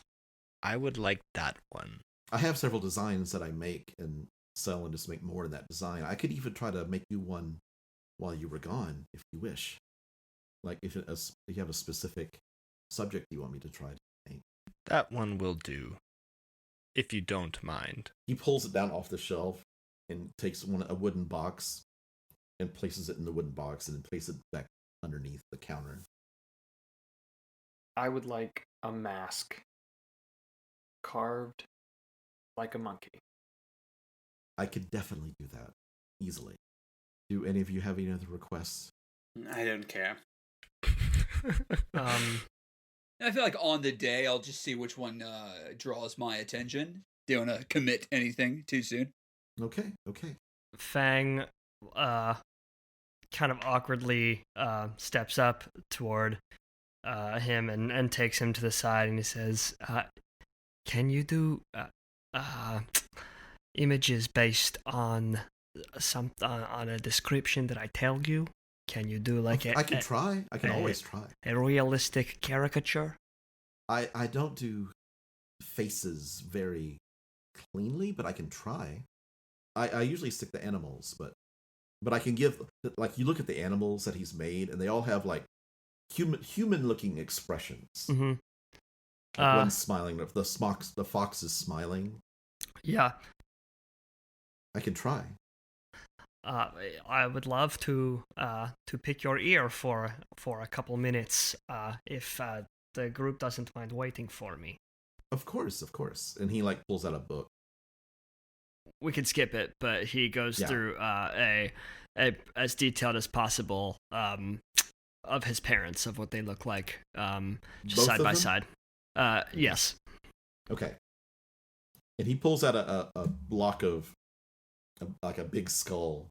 I would like that one." I have several designs that I make and sell and just make more in that design. I could even try to make you one while you were gone, if you wish. Like, if you have a specific subject you want me to try to make. That one will do, if you don't mind. He pulls it down off the shelf and takes a wooden box and places it in the wooden box and then places it back underneath the counter. I would like a mask carved like a monkey. I could definitely do that easily. Do any of you have any other requests? I don't care. I feel like on the day, I'll just see which one draws my attention. Don't want to commit to anything too soon. Okay. Fang kind of awkwardly steps up toward him and takes him to the side, and he says, can you do images based on on a description that I tell you? Can you do like I can try. I can always try. A realistic caricature? I don't do faces very cleanly, but I can try. I usually stick to animals, but I can give, like, you look at the animals that he's made, and they all have like human looking expressions. Mm-hmm. Like one's smiling. The fox is smiling. Yeah. I can try. I would love to pick your ear for a couple minutes, if the group doesn't mind waiting for me. Of course. And he like pulls out a book. We could skip it, but he goes through a as detailed as possible of his parents, of what they look like, just Both side of by them? side. Yes. Okay. And he pulls out a block of like a big skull,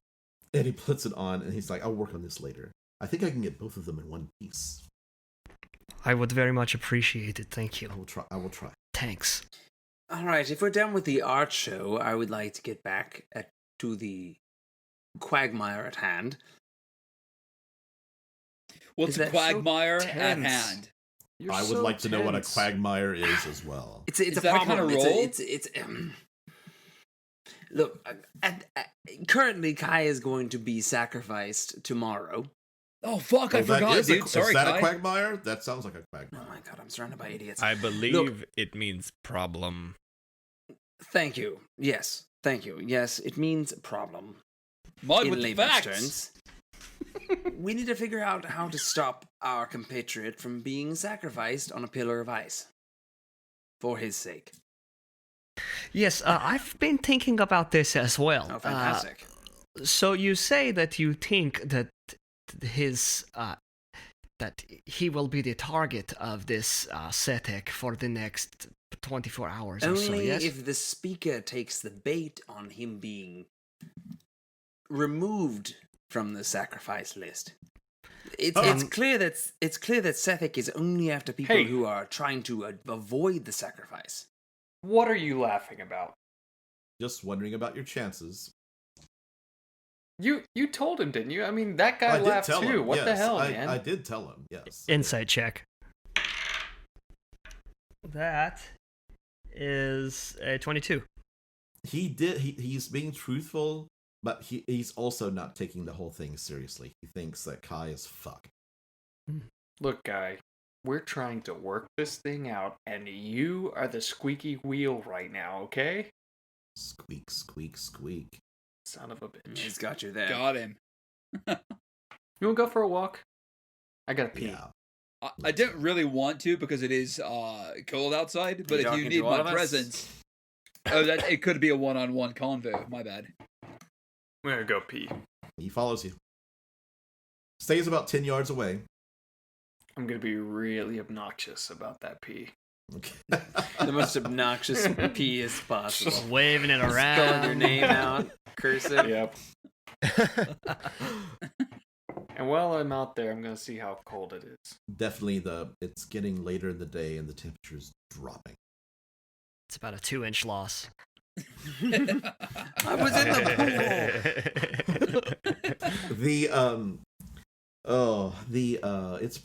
and he puts it on, and he's like, "I'll work on this later. I think I can get both of them in one piece." I would very much appreciate it. Thank you. I will try. Thanks. All right, if we're done with the art show, I would like to get back to the quagmire at hand. What's Is a that so quagmire at tense? hand? I would like to know what a quagmire is as well. It's Is a that a problem. kind of role? It's look. Currently, Kai is going to be sacrificed tomorrow. Oh fuck! I forgot, dude. Sorry, is that Kai. a quagmire? That sounds like a quagmire. Oh my god, I'm surrounded by idiots. I believe Look. it means problem. Thank you. Yes, thank you. Yes, it means problem. Mud in with the layman's facts. terms. We need to figure out how to stop our compatriot from being sacrificed on a pillar of ice. For his sake. Yes, I've been thinking about this as well. Oh, fantastic. So you say that you think that his that he will be the target of this Setek for the next 24 hours or so, Only yes? if the speaker takes the bait on him being removed from the sacrifice list. It's clear that Sethek is only after people Hey. who are trying to avoid the sacrifice. What are you laughing about? Just wondering about your chances. You told him, didn't you? I mean, that guy I did laughed tell too. him. What the yes, hell, I man? did tell him. Yes. Insight check. That is a 22. He's being truthful, But he's also not taking the whole thing seriously. He thinks that Kai is fuck. Look, guy, we're trying to work this thing out, and you are the squeaky wheel right now, okay? Squeak, squeak, squeak. Son of a bitch. He's got you there. Got him. You wanna go for a walk? I gotta pee. Yeah. I didn't really want to because it is cold outside, but You if you talking need to all my of us? presence... Oh, it could be a one-on-one convo. My bad. I'm gonna go pee. He follows you. Stays about 10 yards away. I'm gonna be really obnoxious about that pee. Okay. The most obnoxious pee as possible. Just waving it Spelling your around. name out, cursive. Yep. And while I'm out there, I'm gonna see how cold it is. Definitely it's getting later in the day and the temperature's dropping. It's about a 2-inch loss. I was in the pool. It's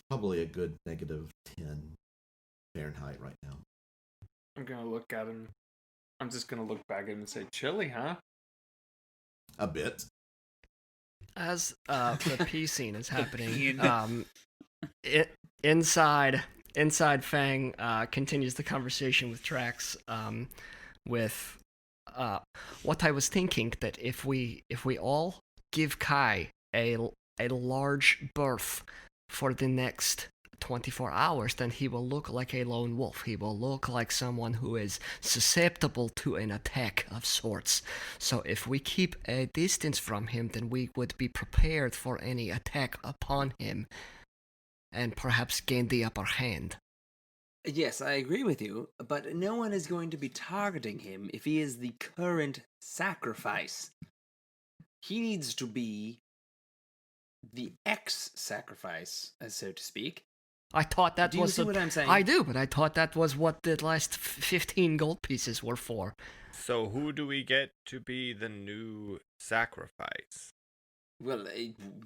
probably a good -10 Fahrenheit right now. I'm gonna look at him. I'm just gonna look back at him and say, chilly, huh? A bit. As the pee scene is happening, inside Fang continues the conversation with Trax with what I was thinking, that if we all give Kai a large berth for the next 24 hours, then he will look like a lone wolf. He will look like someone who is susceptible to an attack of sorts. So if we keep a distance from him, then we would be prepared for any attack upon him and perhaps gain the upper hand. Yes, I agree with you, but no one is going to be targeting him if he is the current sacrifice. He needs to be the ex-sacrifice, so to speak. I thought that Do you was see what I'm saying? I do, but I thought that was what the last 15 gold pieces were for. So who do we get to be the new sacrifice? Well,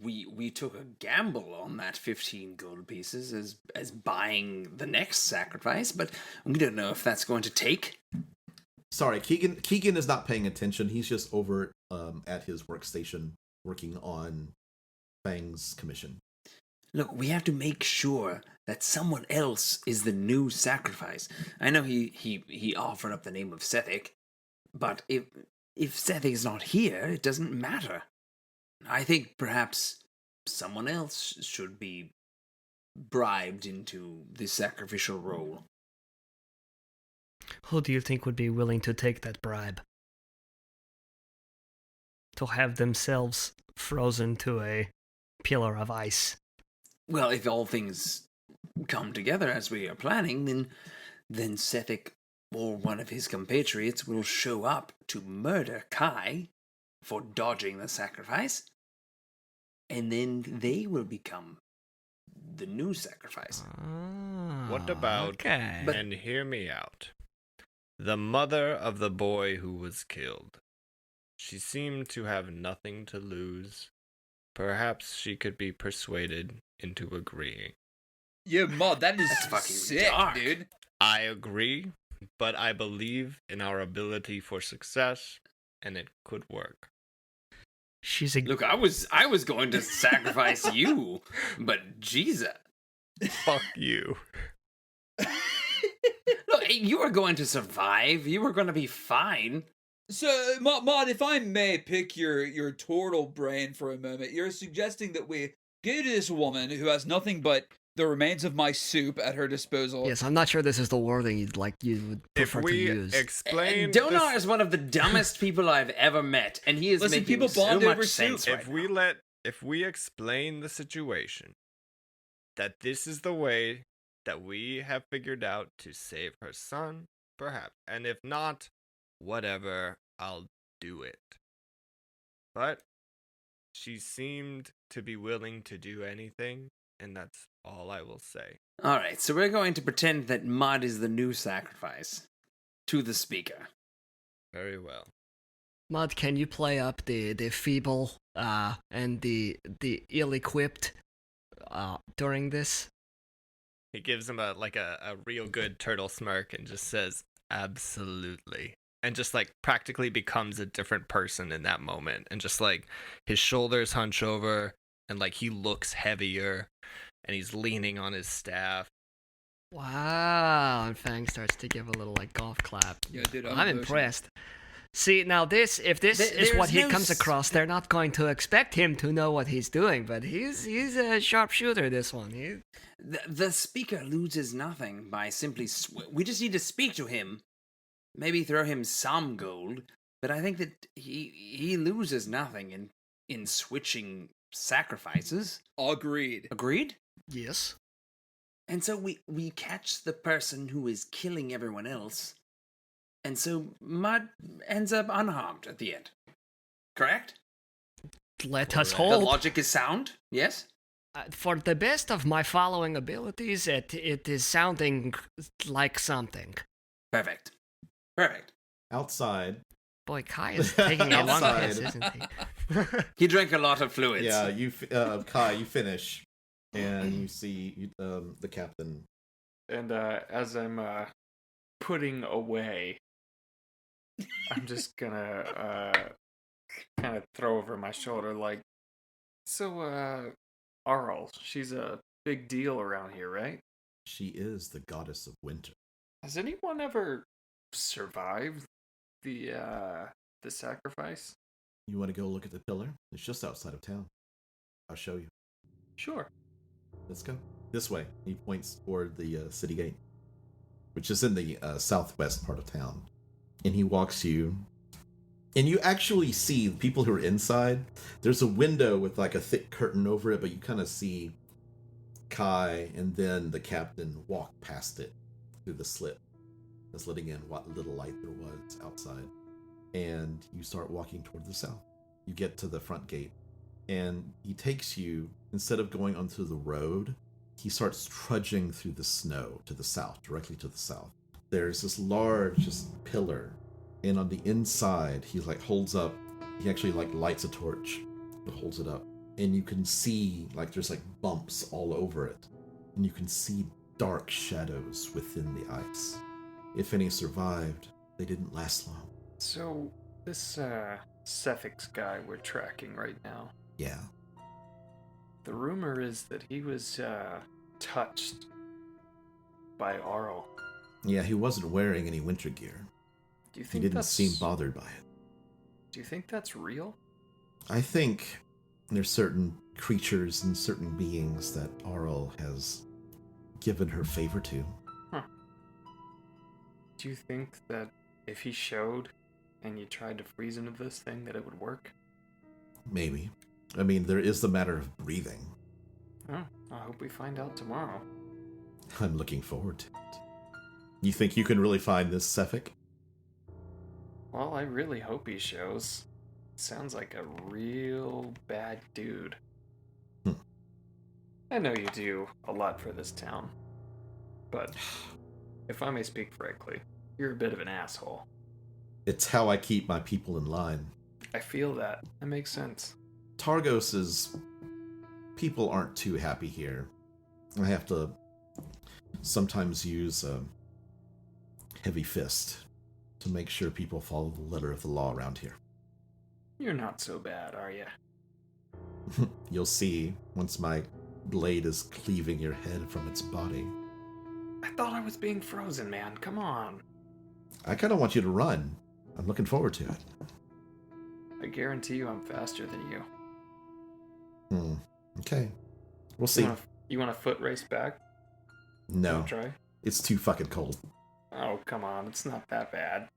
we took a gamble on that 15 gold pieces as buying the next sacrifice, but we don't know if that's going to take. Sorry, Keegan is not paying attention. He's just over at his workstation working on Fang's commission. Look, we have to make sure that someone else is the new sacrifice. I know he offered up the name of Sethic, but if Sethic is not here, it doesn't matter. I think perhaps someone else should be bribed into the sacrificial role. Who do you think would be willing to take that bribe? To have themselves frozen to a pillar of ice. Well, if all things come together as we are planning, then Sethic or one of his compatriots will show up to murder Kai for dodging the sacrifice, and then they will become the new sacrifice. What about, Okay. and hear me out, the mother of the boy who was killed? She seemed to have nothing to lose. Perhaps she could be persuaded into agreeing. Yeah, Mod, that is That's fucking sick, dark. dude. I agree, but I believe in our ability for success, and it could work. She's a Look, I was going to sacrifice you, but Jesus. Fuck you. Look, you were going to survive. You were going to be fine. So, Mod, if I may pick your turtle brain for a moment, you're suggesting that we go to this woman who has nothing but the remains of my soup at her disposal. Yes, I'm not sure this is the wording you would If prefer to we use. explain Donaar this- is one of the dumbest people I've ever met, and he is Listen, making people so bond much over sense soup. right if we explain the situation, that this is the way that we have figured out to save her son, perhaps, and if not, whatever, I'll do it. But she seemed to be willing to do anything, and that's all I will say. now. All right, so we're going to pretend that Mud is the new sacrifice to the speaker. Very well. Mud, can you play up the feeble and the ill-equipped during this? He gives him a real good turtle smirk and just says, absolutely. and just like practically becomes a different person in that moment, and just like his shoulders hunch over and like he looks heavier and he's leaning on his staff. Wow, and Fang starts to give a little like golf clap. Yeah, dude, I'm impressed. See, now if this is what he no comes across, they're not going to expect him to know what he's doing, but he's a sharpshooter, this one. The speaker loses nothing by simply... we just need to speak to him. Maybe throw him some gold. But I think that he loses nothing in switching sacrifices. Agreed. Agreed? Yes. And so we catch the person who is killing everyone else. And so Mud ends up unharmed at the end. Correct? Let us The hold. logic is sound, yes? For the best of my following abilities, it is sounding like something. Perfect. Outside. Boy, Kai is taking a long Outside. piss, isn't he? He drank a lot of fluids. Yeah, Kai, you finish, and you see the captain. And as I'm putting away, I'm just gonna kind of throw over my shoulder like, so Arl, she's a big deal around here, right? She is the goddess of winter. Has anyone ever survived the sacrifice? You want to go look at the pillar? It's just outside of town. I'll show you. Sure. Let's go. This way. He points toward the city gate, which is in the southwest part of town. And he walks you. And you actually see the people who are inside. There's a window with like a thick curtain over it, but you kind of see Kai and then the captain walk past it through the slit. That's letting in what little light there was outside. And you start walking toward the south. You get to the front gate. And he takes you, instead of going onto the road, he starts trudging through the snow to the south, directly to the south. There's this large just pillar, and on the inside, he like holds up, he actually like lights a torch, but holds it up, and you can see like there's like bumps all over it, and you can see dark shadows within the ice. If any survived, they didn't last long. So this Cephix guy we're tracking right now, Yeah. the rumor is that he was touched by Arl. Yeah, he wasn't wearing any winter gear. Do you He think didn't that's, seem bothered by it. Do you think that's real? I think there's certain creatures and certain beings that Arl has given her favor to. Do you think that if he showed and you tried to freeze into this thing that it would work? Maybe. I mean, there is the matter of breathing. Oh, I hope we find out tomorrow. I'm looking forward to it. You think you can really find this Cephix? Well, I really hope he shows. Sounds like a real bad dude. I know you do a lot for this town, but if I may speak frankly, you're a bit of an asshole. It's how I keep my people in line. I feel that. That makes sense. Targos's people aren't too happy here. I have to sometimes use a heavy fist to make sure people follow the letter of the law around here. You're not so bad, are you? You'll see once my blade is cleaving your head from its body. I thought I was being frozen, man. Come on. I kind of want you to run. I'm looking forward to it. I guarantee you I'm faster than you. Okay. We'll see. You want a foot race back? No. Wanna try? It's too fucking cold. Oh, come on. It's not that bad.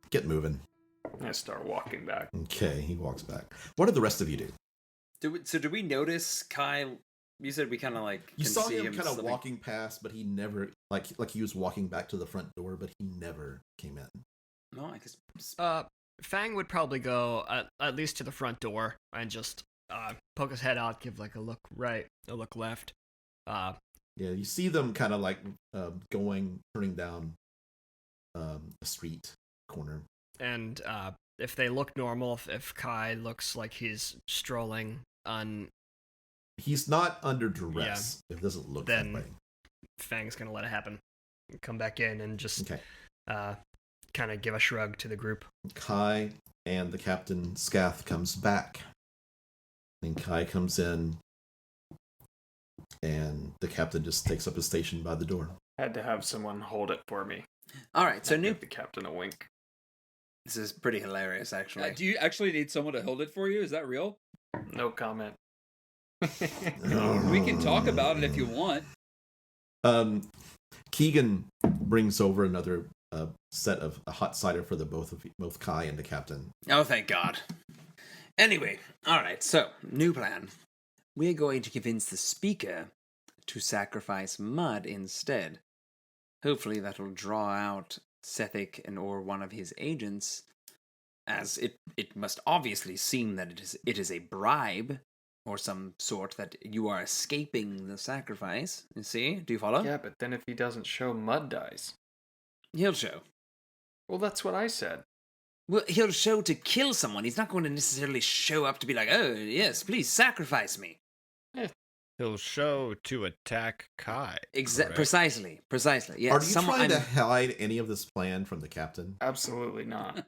Get moving. I start walking back. Okay, he walks back. What did the rest of you do? Do we notice Kai? You said we kind of like You can saw see him kind of slipping. walking past, but he never like he was walking back to the front door, but he never came in. No, I guess. Fang would probably go at least to the front door and just poke his head out, give like a look right, a look left. Yeah, you see them kind of like turning down a street corner. And if they look normal, if Kai looks like he's strolling on, He's not under duress. It doesn't look Then- that way. Fang's gonna let it happen. Come back in and just Okay. kind of give a shrug to the group. Kai and the captain Scath comes back. And Kai comes in, and the captain just takes up his station by the door. Had to have someone hold it for me. All right, so I new. give the captain a wink. This is pretty hilarious, actually. Do you actually need someone to hold it for you? Is that real? No comment. We can talk about it if you want. Keegan brings over another set of a hot cider for the both Kai and the captain. Oh, thank God. Anyway, all right, so, new plan. We're going to convince the speaker to sacrifice mud instead. Hopefully that'll draw out Sethic and or one of his agents, as it must obviously seem that it is a bribe or some sort that you are escaping the sacrifice. You see? Do you follow? Yeah, but then if he doesn't show, Mud dies. He'll show. Well, that's what I said. Well, he'll show to kill someone. He's not going to necessarily show up to be like, oh, yes, please sacrifice me. He'll show to attack Kai. correct? Precisely. Yes. Are you trying to hide any of this plan from the captain? Absolutely not.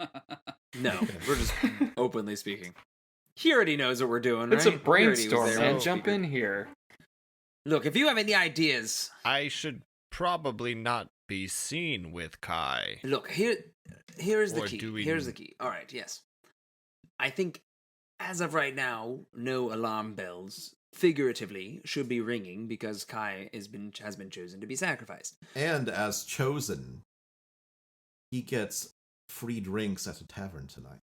No, we're just openly speaking. He already knows what we're doing, It's right? a He already was brainstorm, there man. with the Jump speaker. in here. Look, if you have any ideas, I should probably not be seen with Kai. look, here's the Or key. do we- Here's the key. All right, yes. I think, as of right now, no alarm bells, figuratively, should be ringing because Kai has been chosen to be sacrificed. And as chosen, he gets free drinks at a tavern tonight.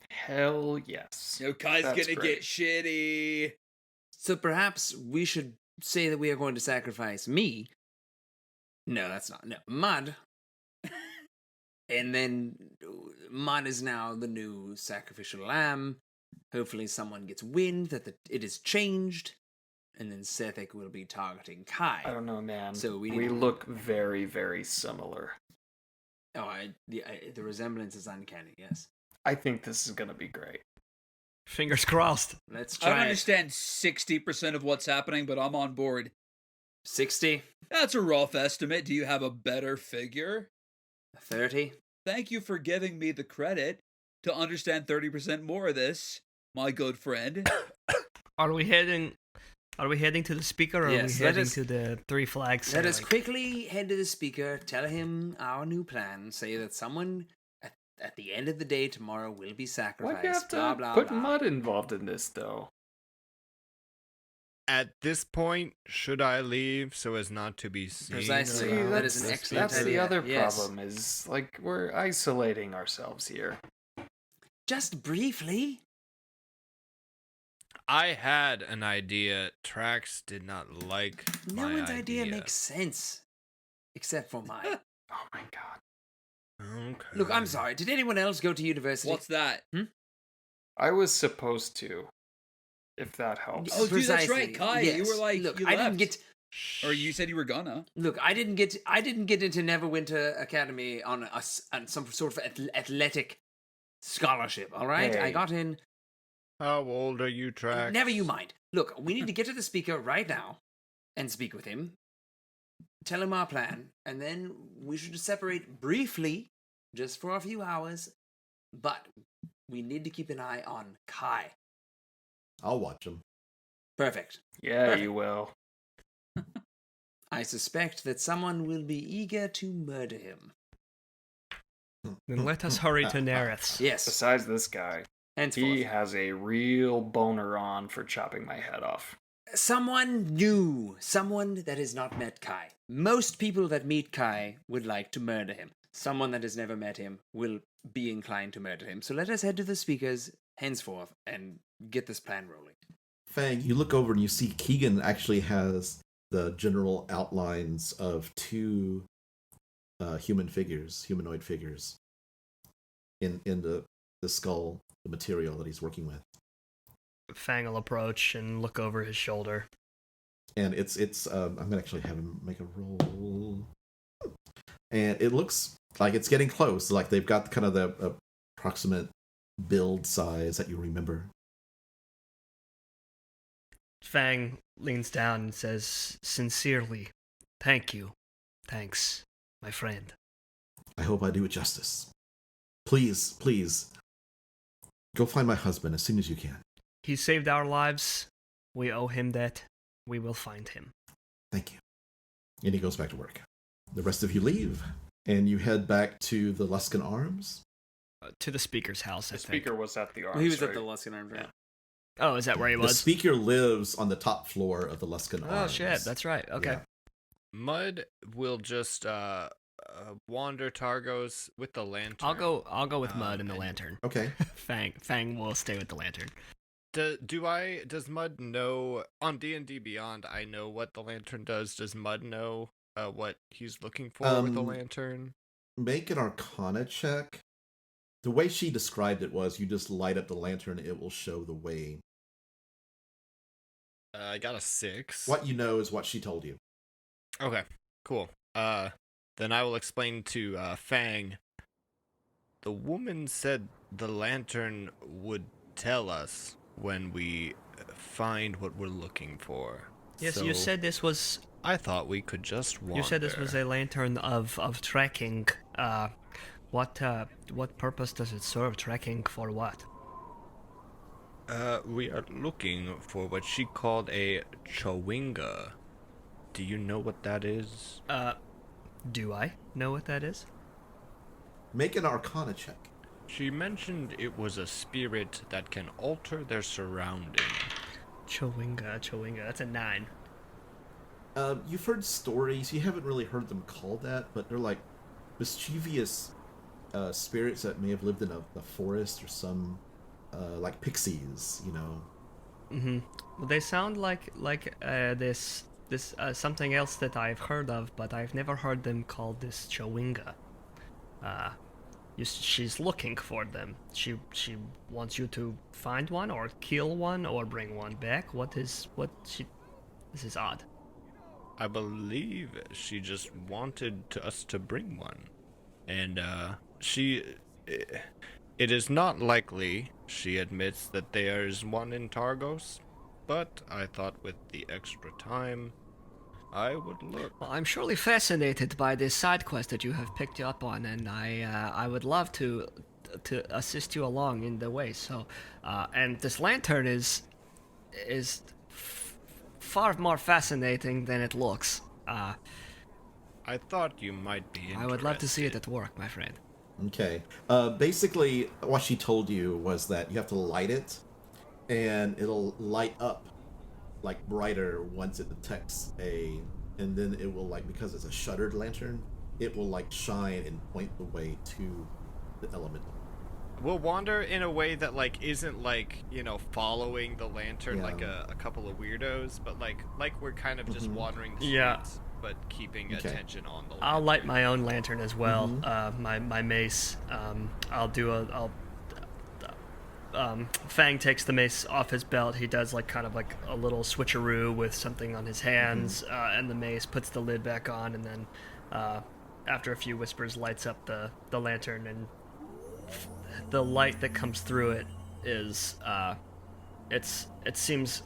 Hell yes. So Kai's That's gonna great. get shitty. So perhaps we should say that we are going to sacrifice me. No, that's not. No, Mud. And then Mud is now the new sacrificial lamb. Hopefully someone gets wind that it is changed. And then Sethic will be targeting Kai. I don't know, man. So we we need to- look very, very similar. Oh, the resemblance is uncanny, yes. I think this is gonna be great. Fingers crossed. Let's I don't try it. understand 60% of what's happening, but I'm on board. 60, That's a rough estimate. Do you have a better figure? 30. Thank you for giving me the credit to understand 30% more of this, my good friend. Are we heading to the speaker, or Yes, are we let heading us- to the Three Flags? Let us sailing? quickly head to the speaker, tell him our new plan, say that someone at the end of the day tomorrow will be sacrificed. Why'd you have to blah, blah, put blah. Mud involved in this, though? At this point, should I leave so as not to be seen? Precisely. around That is an the excellent That's speaker? the idea. other Yes. problem, is, like, we're isolating ourselves here. Just briefly. I had an idea. Trax did not like No my one's idea makes sense. Except for mine. Oh my god. Okay. Look, I'm sorry. Did anyone else go to university? What's that? I was supposed to, if that helps. Oh, dude, that's right, Precisely. Kai. You were like, look, you I didn't left. get. Or you said you were gonna. Look, I didn't get into Neverwinter Academy on some sort of athletic scholarship. All right, I Hey. got in. How old are you, Trax? Never you mind. Look, we need to get to the speaker right now and speak with him. Tell him our plan, and then we should separate briefly, just for a few hours. But we need to keep an eye on Kai. I'll watch him. Perfect. Yeah, you will. I suspect that someone will be eager to murder him. Then let us hurry to Nereth's. Yes. Besides this guy, Henceforth. he has a real boner on for chopping my head off. Someone new. Someone that has not met Kai. Most people that meet Kai would like to murder him. Someone that has never met him will be inclined to murder him. So let us head to the speakers henceforth and get this plan rolling. Fang, you look over and you see Keegan actually has the general outlines of two humanoid figures in the skull, the material that he's working with. Fang will approach and look over his shoulder. And it's I'm gonna actually have him make a roll. And it looks like it's getting close. Like they've got kind of the approximate build size that you remember. Fang leans down and says, "Sincerely, thank you. Thanks, my friend." I hope I do it justice. Please, please, go find my husband as soon as you can. He saved our lives. We owe him that. We will find him. Thank you. And he goes back to work. The rest of you leave, and you head back to the Luskan Arms. To the speaker's house, I The think. speaker was at the arms. He was right? at the Luskan Arms, right? Oh, is that where he The was? speaker lives on the top floor of the Luskan Oh, Arms. shit. That's right. Okay. Yeah. Mud will just wander Targos with the lantern. I'll go with Mud and the and- lantern. Okay. Fang will stay with the lantern. Does Mud know on D&D Beyond? I know what the lantern does. Does Mud know what he's looking for with the lantern? Make an Arcana check. The way she described it was you just light up the lantern, it will show the way. I got a 6. What you know is what she told you. Okay, cool. Then I will explain to Fang. The woman said the lantern would tell us when we find what we're looking for. Yes, So you said this was. I thought we could just wander. You said this was a lantern of tracking. What purpose does it serve? Tracking for what? We are looking for what she called a chawinga. Do you know what that is? Do I know what that is? Make an Arcana check. She mentioned it was a spirit that can alter their surroundings. Chawinga. That's a 9. You've heard stories. You haven't really heard them called that, but they're like mischievous spirits that may have lived in a forest or some like pixies, you know. Mm-hmm. Well, they sound like this something else that I've heard of, but I've never heard them called this chawinga. She's looking for them. She wants you to find one or kill one or bring one back. This is odd. I believe she just wanted us to bring one. And it is not likely, she admits, that there is one in Targos, but I thought with the extra time, I would look. Well, I'm surely fascinated by this side quest that you have picked up on, and I would love to assist you along in the way. So, and this lantern is far more fascinating than it looks. I thought you might be interested. I would love to see it at work, my friend. Okay. Basically, what she told you was that you have to light it, and it'll light up like brighter once it detects and then it will, like, because it's a shuttered lantern, it will like shine and point the way to the element. We'll wander in a way that, like, isn't, like, you know, following the lantern Yeah. like a couple of weirdos, but like we're kind of just wandering the streets, Yeah. but keeping Okay. attention on the lantern. I'll light my own lantern as well. My mace. Fang takes the mace off his belt. He does like kind of like a little switcheroo with something on his hands, and the mace, puts the lid back on, and then after a few whispers, lights up the lantern, and the light that comes through it is it seems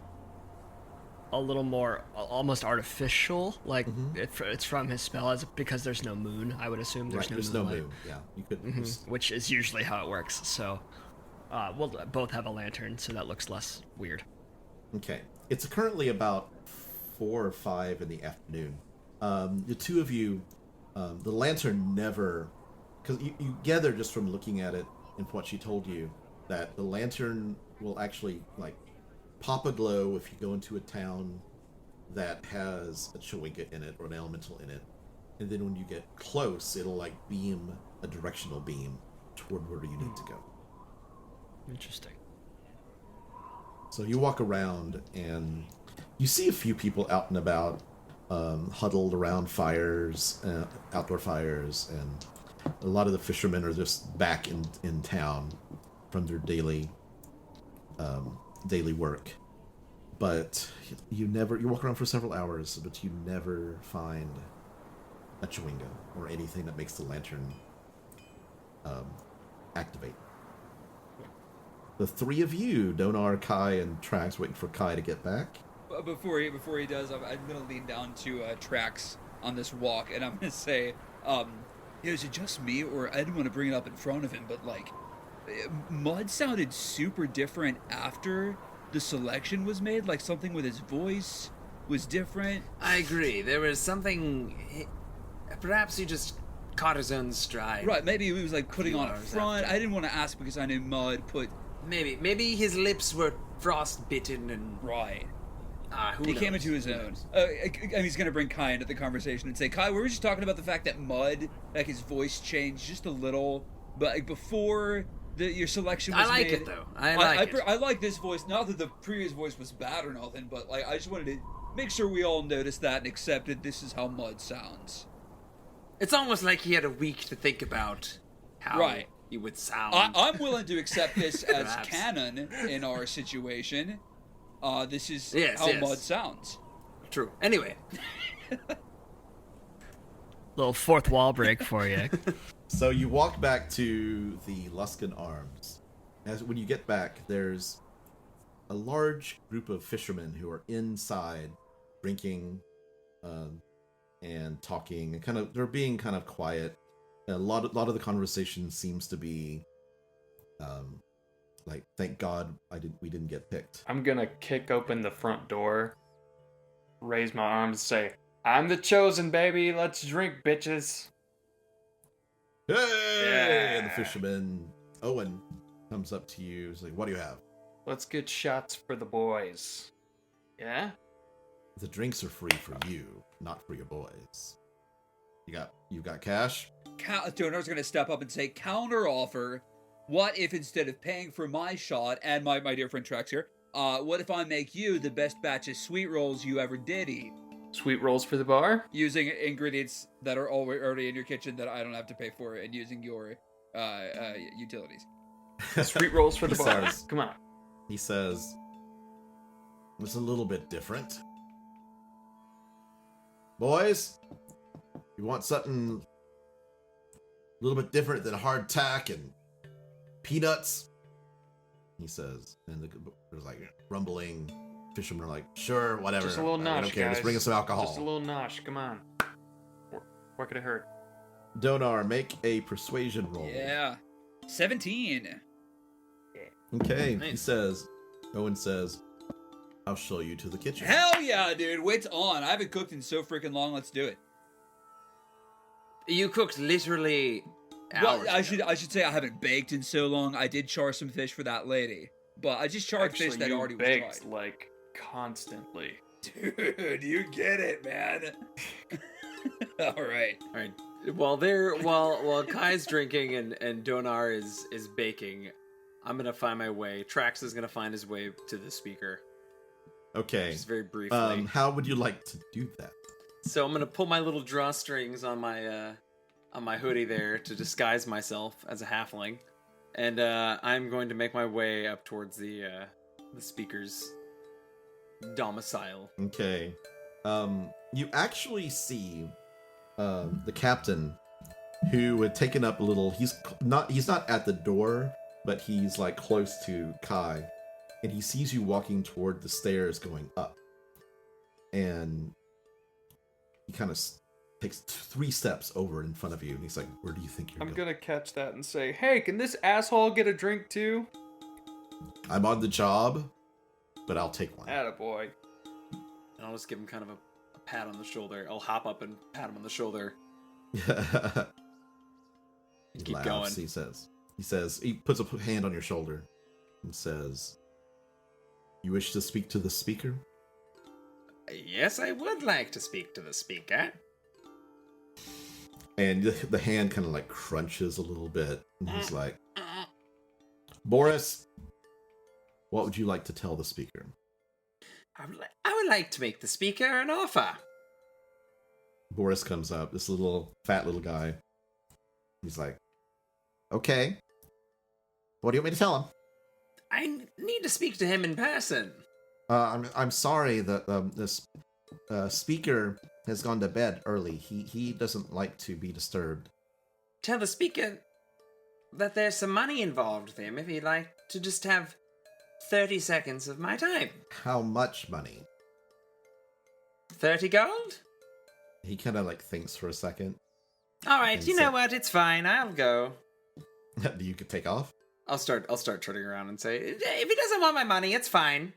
a little more almost artificial, like it's from his spell, because there's no moon. I would assume there's no moonlight. moon. Yeah, you could. Which is usually how it works. So we'll both have a lantern, so that looks less weird. Okay, it's currently about 4 or 5 in the afternoon. The two of you, the lantern never, because you gather just from looking at it and what she told you that the lantern will actually like pop a glow if you go into a town that has a chawinga in it or an elemental in it, and then when you get close, it'll like beam a directional beam toward where you need to go. Interesting. So you walk around and you see a few people out and about, huddled around fires, outdoor fires, and a lot of the fishermen are just back in town from their daily work. But you walk around for several hours, but you never find a chawinga or anything that makes the lantern activate. The three of you, Donaar, Kai, and Trax, waiting for Kai to get back. Before he does, I'm gonna lean down to Trax on this walk, and I'm gonna say, Is it just me, or I didn't want to bring it up in front of him, but like, Mud sounded super different after the selection was made. Like something with his voice was different. I agree. There was something. Perhaps he just caught his own stride. Right, maybe he was like putting on a hours front. after. I didn't want to ask because I knew Mud put. Maybe his lips were frostbitten and. Right. Who He knows? came into his own. And he's going to bring Kai into the conversation and say, Kai, we were just talking about the fact that Mud, like his voice changed just a little, but like before your selection was I like made, it though. I like this voice. Not that the previous voice was bad or nothing, but like I just wanted to make sure we all noticed that and accepted this is how Mud sounds. It's almost like he had a week to think about how Right. he would sound. I'm willing to accept this as Perhaps. canon in our situation. This is Yes, how yes. Mud sounds. True. Anyway, Little fourth wall break for you. So you walk back to the Luskan Arms. When you get back, there's a large group of fishermen who are inside, drinking, and talking, and they're being kind of quiet. And a lot of the conversation seems to be, like, thank God we didn't get picked. I'm gonna kick open the front door, raise my arms, and say, "I'm the chosen, baby. Let's drink, bitches." Hey! Yeah. And the fisherman Owen comes up to you. He's like, "What do you have?" Let's get shots for the boys. Yeah? The drinks are free for you, not for your boys. You got cash? Donaar's going to step up and say, counter offer. What if instead of paying for my shot and my dear friend Trax here, what if I make you the best batch of sweet rolls you ever did eat? Sweet rolls for the bar? Using ingredients that are already in your kitchen that I don't have to pay for, and using your utilities. Sweet rolls for the He bar. says- Come on. He says, "It's a little bit different. Boys, you want something a little bit different than hardtack and peanuts?" He says, and there's like rumbling. Fishermen are like, "Sure, whatever. Just a little We nosh, don't care. guys. Just bring us some alcohol." Just a little nosh. Come on. What could it hurt? Donaar, make a persuasion roll. Yeah. 17. Okay. Nice. Owen says, "I'll show you to the kitchen." Hell yeah, dude. What's on? I haven't cooked in so freaking long. Let's do it. you cooked literally Well, hours. I should say I haven't baked in so long. I did char some fish for that lady, but I just charred fish that you already was baked, dried. like, constantly. Dude, you get it, man. All right. All right. While Kai's drinking and Donaar is baking, I'm gonna find my way. Trax is gonna find his way to the speaker, Okay. just very briefly. How would you like to do that? So I'm gonna pull my little drawstrings on my hoodie there to disguise myself as a halfling, and I'm going to make my way up towards the speaker's domicile. Okay. You actually see the captain, who had taken up a little. He's not at the door, but he's like close to Kai, and he sees you walking toward the stairs going up, and he kind of takes 3 steps over in front of you, and he's like, "Where do you think you're I'm going?" gonna catch that and say, "Hey, can this asshole get a drink too?" "I'm on the job, but I'll take one." Attaboy. And I'll just give him kind of a pat on the shoulder. I'll hop up and pat him on the shoulder. He Keep laughs. going. He says, he puts a hand on your shoulder and says, "You wish to speak to the speaker?" Yes, I would like to speak to the speaker. And the hand kind of like crunches a little bit, and he's like, "Boris, what would you like to tell the speaker?" I would like to make the speaker an offer. Boris comes up, this fat little guy. He's like, "Okay, what do you want me to tell him?" I need to speak to him in person. I'm sorry that this speaker has gone to bed early. He doesn't like to be disturbed. Tell the speaker that there's some money involved with him if he'd like to just have 30 seconds of my time. How much money? 30 gold? He kind of like thinks for a second. All right, And you so- know what? It's fine. I'll go. You could take off. I'll start turning around and say, if he doesn't want my money, it's fine.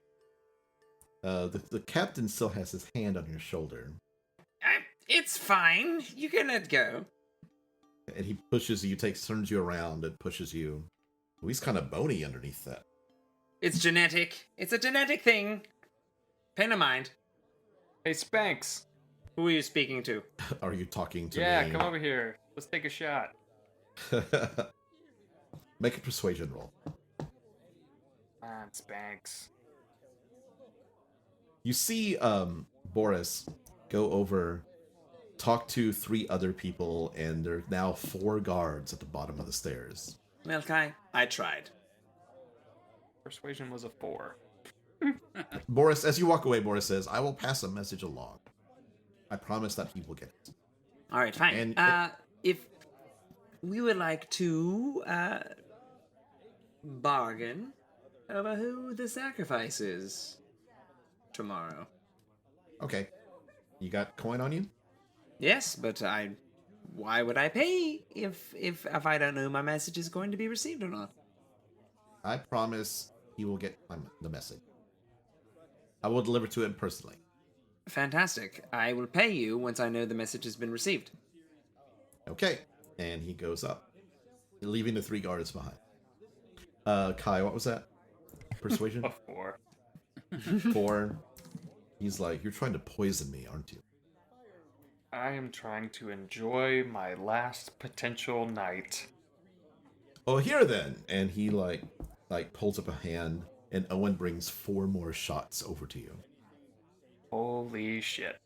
The captain still has his hand on your shoulder, It's fine. You can let go. and he pushes you, turns you around, and pushes you. Well, he's kind of bony underneath that. It's genetic. It's a genetic thing. Pay no mind. Hey, Spanx. Who are you speaking to? Are you talking to Yeah, me? come over here. Let's take a shot. Make a persuasion roll. Spanx. You see Boris go over, talk to 3 other people, and there are now 4 guards at the bottom of the stairs. Well, Kai, I tried. Persuasion was a 4. Boris, as you walk away, Boris says, I will pass a message along. I promise that he will get it. All right, fine. And if we would like to bargain over who the sacrifice is tomorrow. Okay. You got coin on you? Yes, but why would I pay if I don't know my message is going to be received or not? I promise he will get the message. I will deliver to him personally. Fantastic. I will pay you once I know the message has been received. Okay. And he goes up, leaving the 3 guards behind. Kai, what was that? Persuasion? A 4. 4. He's like, you're trying to poison me, aren't you? I am trying to enjoy my last potential night. Oh, here then. And he like pulls up a hand, and Owen brings 4 more shots over to you. Holy shit.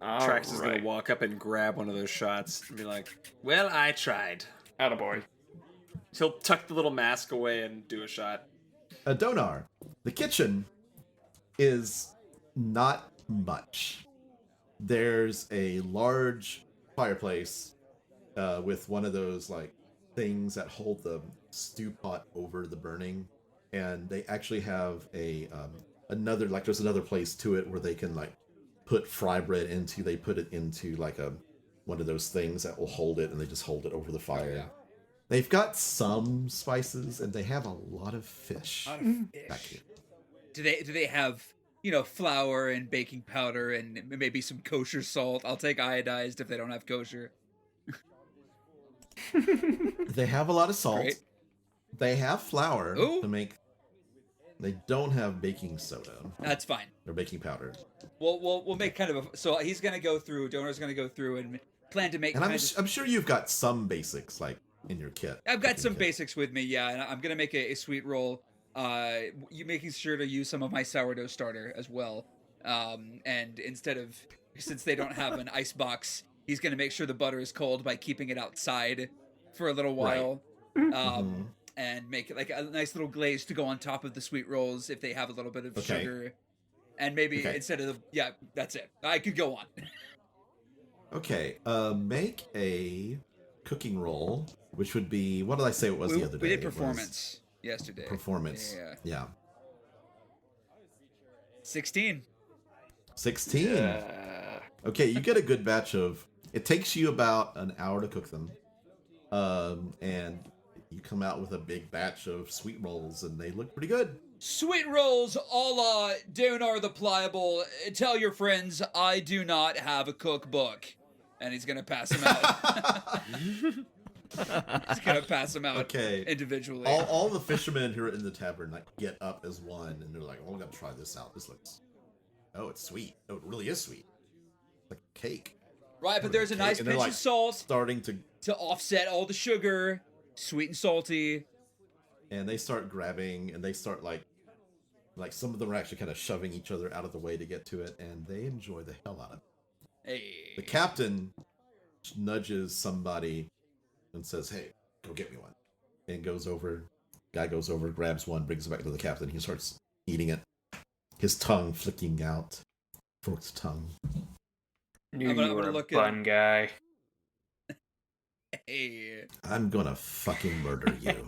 Trax is Alright. gonna walk up and grab one of those shots and be like, well, I tried. Attaboy. He'll tuck the little mask away and do a shot. Donaar, the kitchen is not much. There's a large fireplace with one of those like things that hold the stew pot over the burning, and they actually have a there's another place to it where they can like put fry bread into. They put it into like one of those things that will hold it, and they just hold it over the fire. Yeah. They've got some spices, and they have a lot of fish back here. Do they have, flour and baking powder and maybe some kosher salt? I'll take iodized if they don't have kosher. They have a lot of salt. Great. They have flour Ooh. to make. They don't have baking soda That's fine. or baking powder. We'll make kind of a. So he's gonna go through. Donaar's gonna go through and plan to make. And kind I'm sure you've got some basics like in your kit. I've got cooking some kit. basics with me, yeah, and I'm gonna make a sweet roll. You making sure to use some of my sourdough starter as well. And instead of, since they don't have an ice box, he's gonna make sure the butter is cold by keeping it outside for a little while. And make it like a nice little glaze to go on top of the sweet rolls if they have a little bit of Okay. sugar. And maybe instead of that's it. I could go on. Okay, make a cooking roll, which would be, what did I say it was the other day? We did It was performance yesterday. Performance. Yeah. 16. 16. Okay, you get a good batch of. It takes you about an hour to cook them, and you come out with a big batch of sweet rolls, and they look pretty good. Sweet rolls a la Donaar the Pliable. Tell your friends I do not have a cookbook. And he's going to pass them out. He's going to pass them out Okay. individually. All the fishermen who are in the tavern like get up as one, and they're like, "Oh, we gotta try this out. This looks. Oh, it's sweet. Oh, it really is sweet. It's like a cake." Right, but there's a nice And they're, pinch like, of salt Starting to offset all the sugar. Sweet and salty. and they start grabbing, and they start like some of them are actually kind of shoving each other out of the way to get to it, and they enjoy the hell out of it. Hey. The captain nudges somebody and says, "Hey, go get me one." And goes over, grabs one, brings it back to the captain. He starts eating it, his tongue flicking out, forked tongue. Knew I'm gonna you were a look at bun him. guy. Hey. I'm gonna fucking murder you.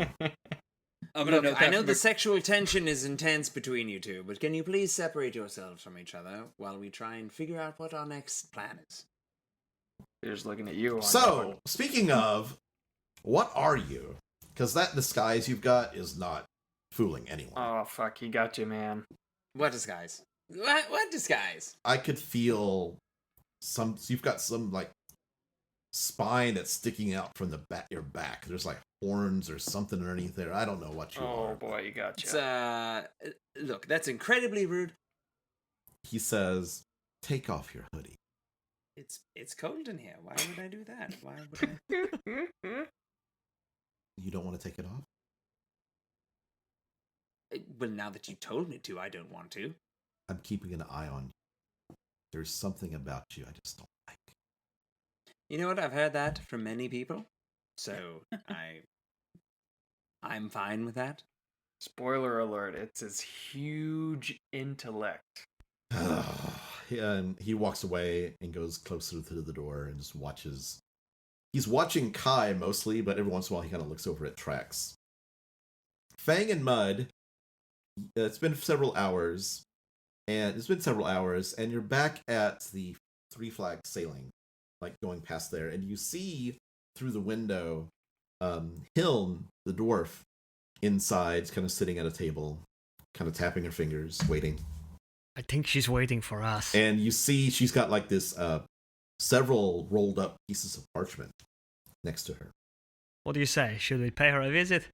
I'm gonna Look, note that I know from the sexual tension is intense between you two, but can you please separate yourselves from each other while we try and figure out what our next plan is? They're just looking at you. So, speaking of, what are you? Because that disguise you've got is not fooling anyone. Oh, fuck, he got you, man. What disguise? What disguise? I could feel you've got some, like, spine that's sticking out from your back. There's, like, horns or something underneath there. I don't know what you are. Oh, boy, you got you. Look, that's incredibly rude. He says, take off your hoodie. It's cold in here. Why would I do that? Why would I? You don't want to take it off? Well, now that you told me to, I don't want to. I'm keeping an eye on you. There's something about you I just don't like. You know what? I've heard that from many people. So I'm fine with that. Spoiler alert, it's his huge intellect. And he walks away and goes closer to the door and just watches. He's watching Kai mostly, but every once in a while he kind of looks over at Trax. Fang and Mud, it's been several hours, and you're back at the Three Flags sailing, like going past there, and you see through the window Hilm, the dwarf, inside, kind of sitting at a table, kind of tapping her fingers, waiting. I think she's waiting for us. And you see she's got like this several rolled up pieces of parchment next to her. What do you say? Should we pay her a visit?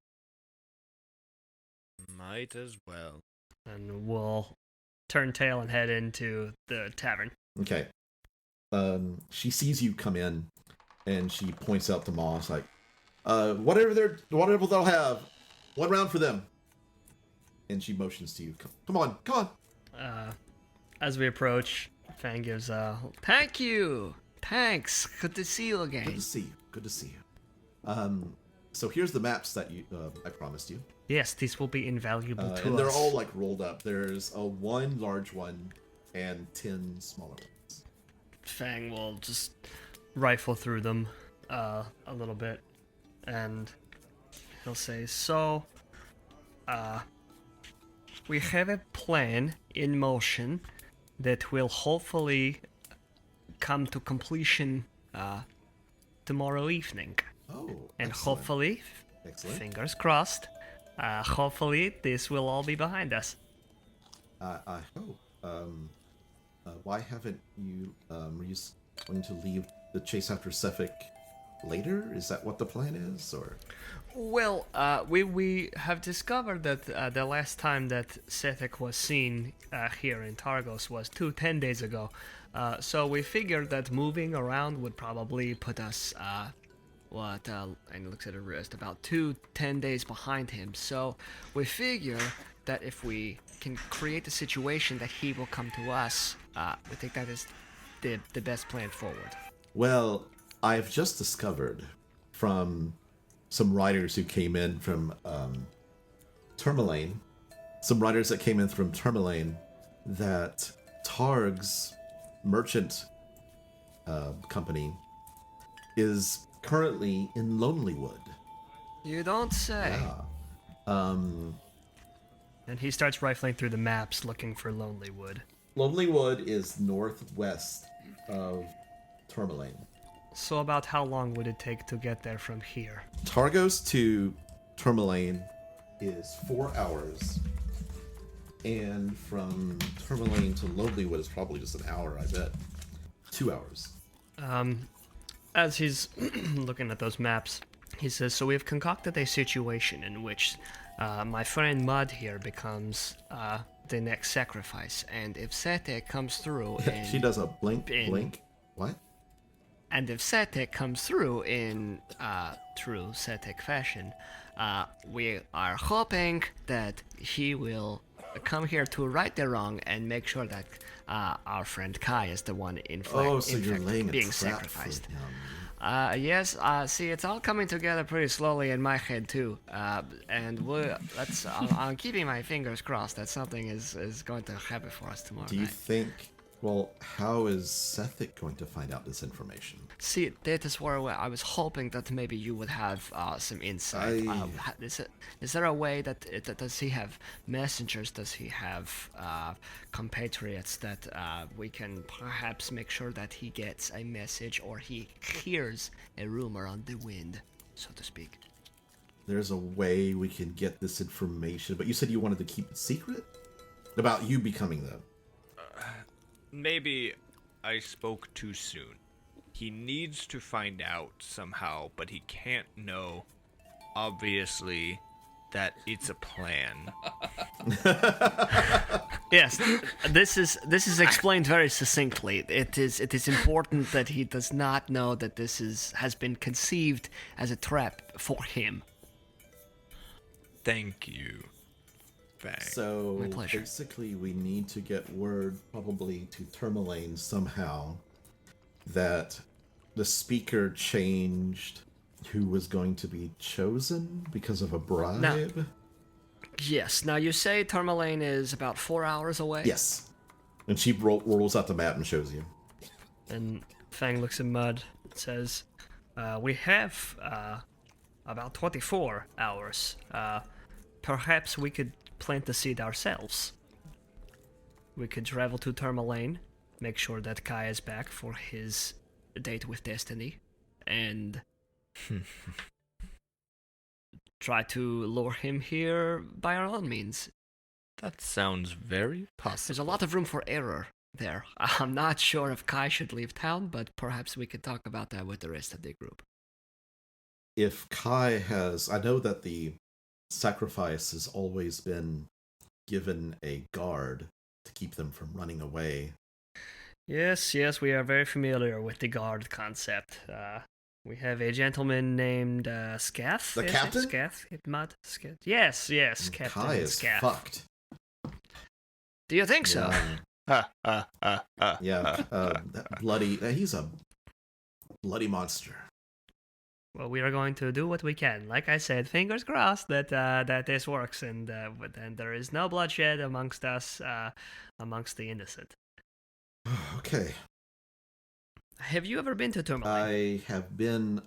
Might as well. And we'll turn tail and head into the tavern. Okay. She sees you come in, and she points out to Moss like, whatever they'll have, one round for them. And she motions to you. Come on. As we approach, Fang gives a Thank you. Thanks. Good to see you again. Good to see you. So here's the maps that I promised you. Yes, this will be invaluable to us. And they're all like rolled up. There's a one large one and 10 smaller ones. Fang will just rifle through them a little bit, and he'll say, so, we have a plan in motion that will hopefully come to completion tomorrow evening. Oh, and excellent. hopefully, fingers crossed, hopefully this will all be behind us. I hope. Why haven't you, were you going to leave the chase after Sefik later? Is that what the plan is, or? Well, we have discovered that the last time that Sethek was seen here in Targos was 10 days ago. So we figured that moving around would probably put us, and he looks at her wrist, about 10 days behind him. So we figure that if we can create a situation that he will come to us, we think that is the best plan forward. Well, I've just discovered from some riders who came in from Tourmaline, that Targ's merchant company is currently in Lonelywood. You don't say. Yeah. And he starts rifling through the maps looking for Lonelywood. Lonelywood is northwest of Tourmaline. So about how long would it take to get there from here? Targos to Tourmaline is 4 hours. And from Tourmaline to Lonelywood is probably just an hour, I bet. 2 hours. As he's looking at those maps, he says, so we've concocted a situation in which my friend Mud here becomes the next sacrifice. And if Sete comes through in... She does a blink. What? And if Setek comes through in true Setek fashion, we are hoping that he will come here to right the wrong and make sure that our friend Kai is the one in fact being sacrificed. Yes, see, it's all coming together pretty slowly in my head too, and I'm keeping my fingers crossed that something is going to happen for us tomorrow Do you night. think Well, how is Sethic going to find out this information? See, that is where I was hoping that maybe you would have some insight. Is there a way that does he have messengers? Does he have compatriots that we can perhaps make sure that he gets a message or he hears a rumor on the wind, so to speak? There's a way we can get this information, but you said you wanted to keep it secret? About you becoming them. Maybe I spoke too soon. He needs to find out somehow, but he can't know, obviously, that it's a plan. Yes, this is explained very succinctly. It is important that he does not know that this has been conceived as a trap for him. Thank you, Fang. So My pleasure. basically we need to get word probably to Tourmaline somehow that the speaker changed who was going to be chosen because of a bribe. Yes. Now you say Tourmaline is about 4 hours away. Yes. And she rolls out the map and shows you. And Fang looks at Mud and says, we have about 24 hours. Perhaps we could plant the seed ourselves. We could travel to Tourmaline, make sure that Kai is back for his date with Destiny, and try to lure him here by our own means. That sounds very possible. There's a lot of room for error there. I'm not sure if Kai should leave town, but perhaps we could talk about that with the rest of the group. If Kai has... I know that the sacrifice has always been given a guard to keep them from running away. Yes, we are very familiar with the guard concept. We have a gentleman named Scath. The is captain? It? Scath? Mud? Scath? Yes, Captain Kai is Scath. fucked. Do you think so? Yeah, that bloody... he's a bloody monster. Well, we are going to do what we can. Like I said, fingers crossed that that this works, and there is no bloodshed amongst us, amongst the innocent. Okay. Have you ever been to Tourmaline? I have been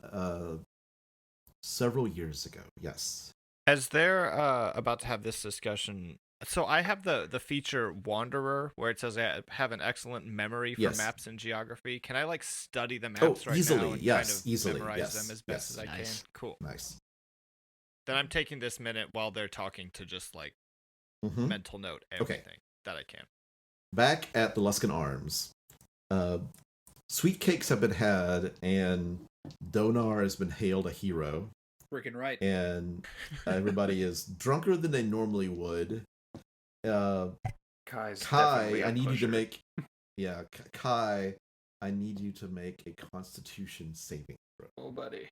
several years ago, yes. As they're about to have this discussion, so I have the feature Wanderer, where it says I have an excellent memory for Yes. maps and geography. Can I study the maps right easily, now and yes, kind of easily, memorize yes, them as best as I Nice. can? Cool. Nice. Then I'm taking this minute while they're talking to just Mhm. mental note Okay. everything that I can. Back at the Luskan Arms, sweet cakes have been had, and Donaar has been hailed a hero, Freaking right. and everybody is drunker than they normally would. Kai's Kai, definitely a I need you to pusher. make... Yeah, Kai, I need you to make a Constitution saving throw. Oh, buddy.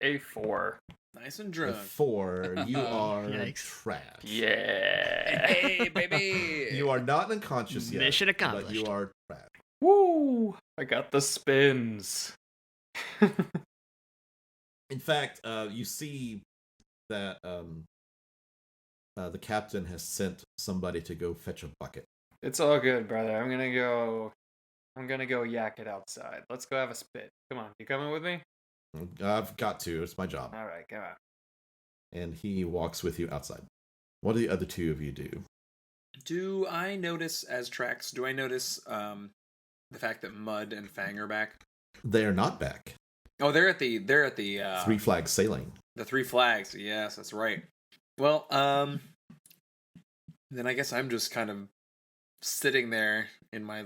A4. Nice and With drunk. 4, you are Yikes. trash. Yeah. Hey, baby. You are not unconscious yet, Mission but accomplished. you are trash. Woo! I got the spins. In fact, you see that the captain has sent somebody to go fetch a bucket. It's all good, brother. I'm gonna go yak it outside. Let's go have a spit. Come on, you coming with me? I've got to. It's my job. All right, come on. And he walks with you outside. What do the other two of you do? Do I notice, as Trax, do I notice the fact that Mud and Fang are back? They are not back. Oh, they're at the Three Flags Sailing. The Three Flags. Yes, that's right. Well, then I guess I'm just kind of sitting there in my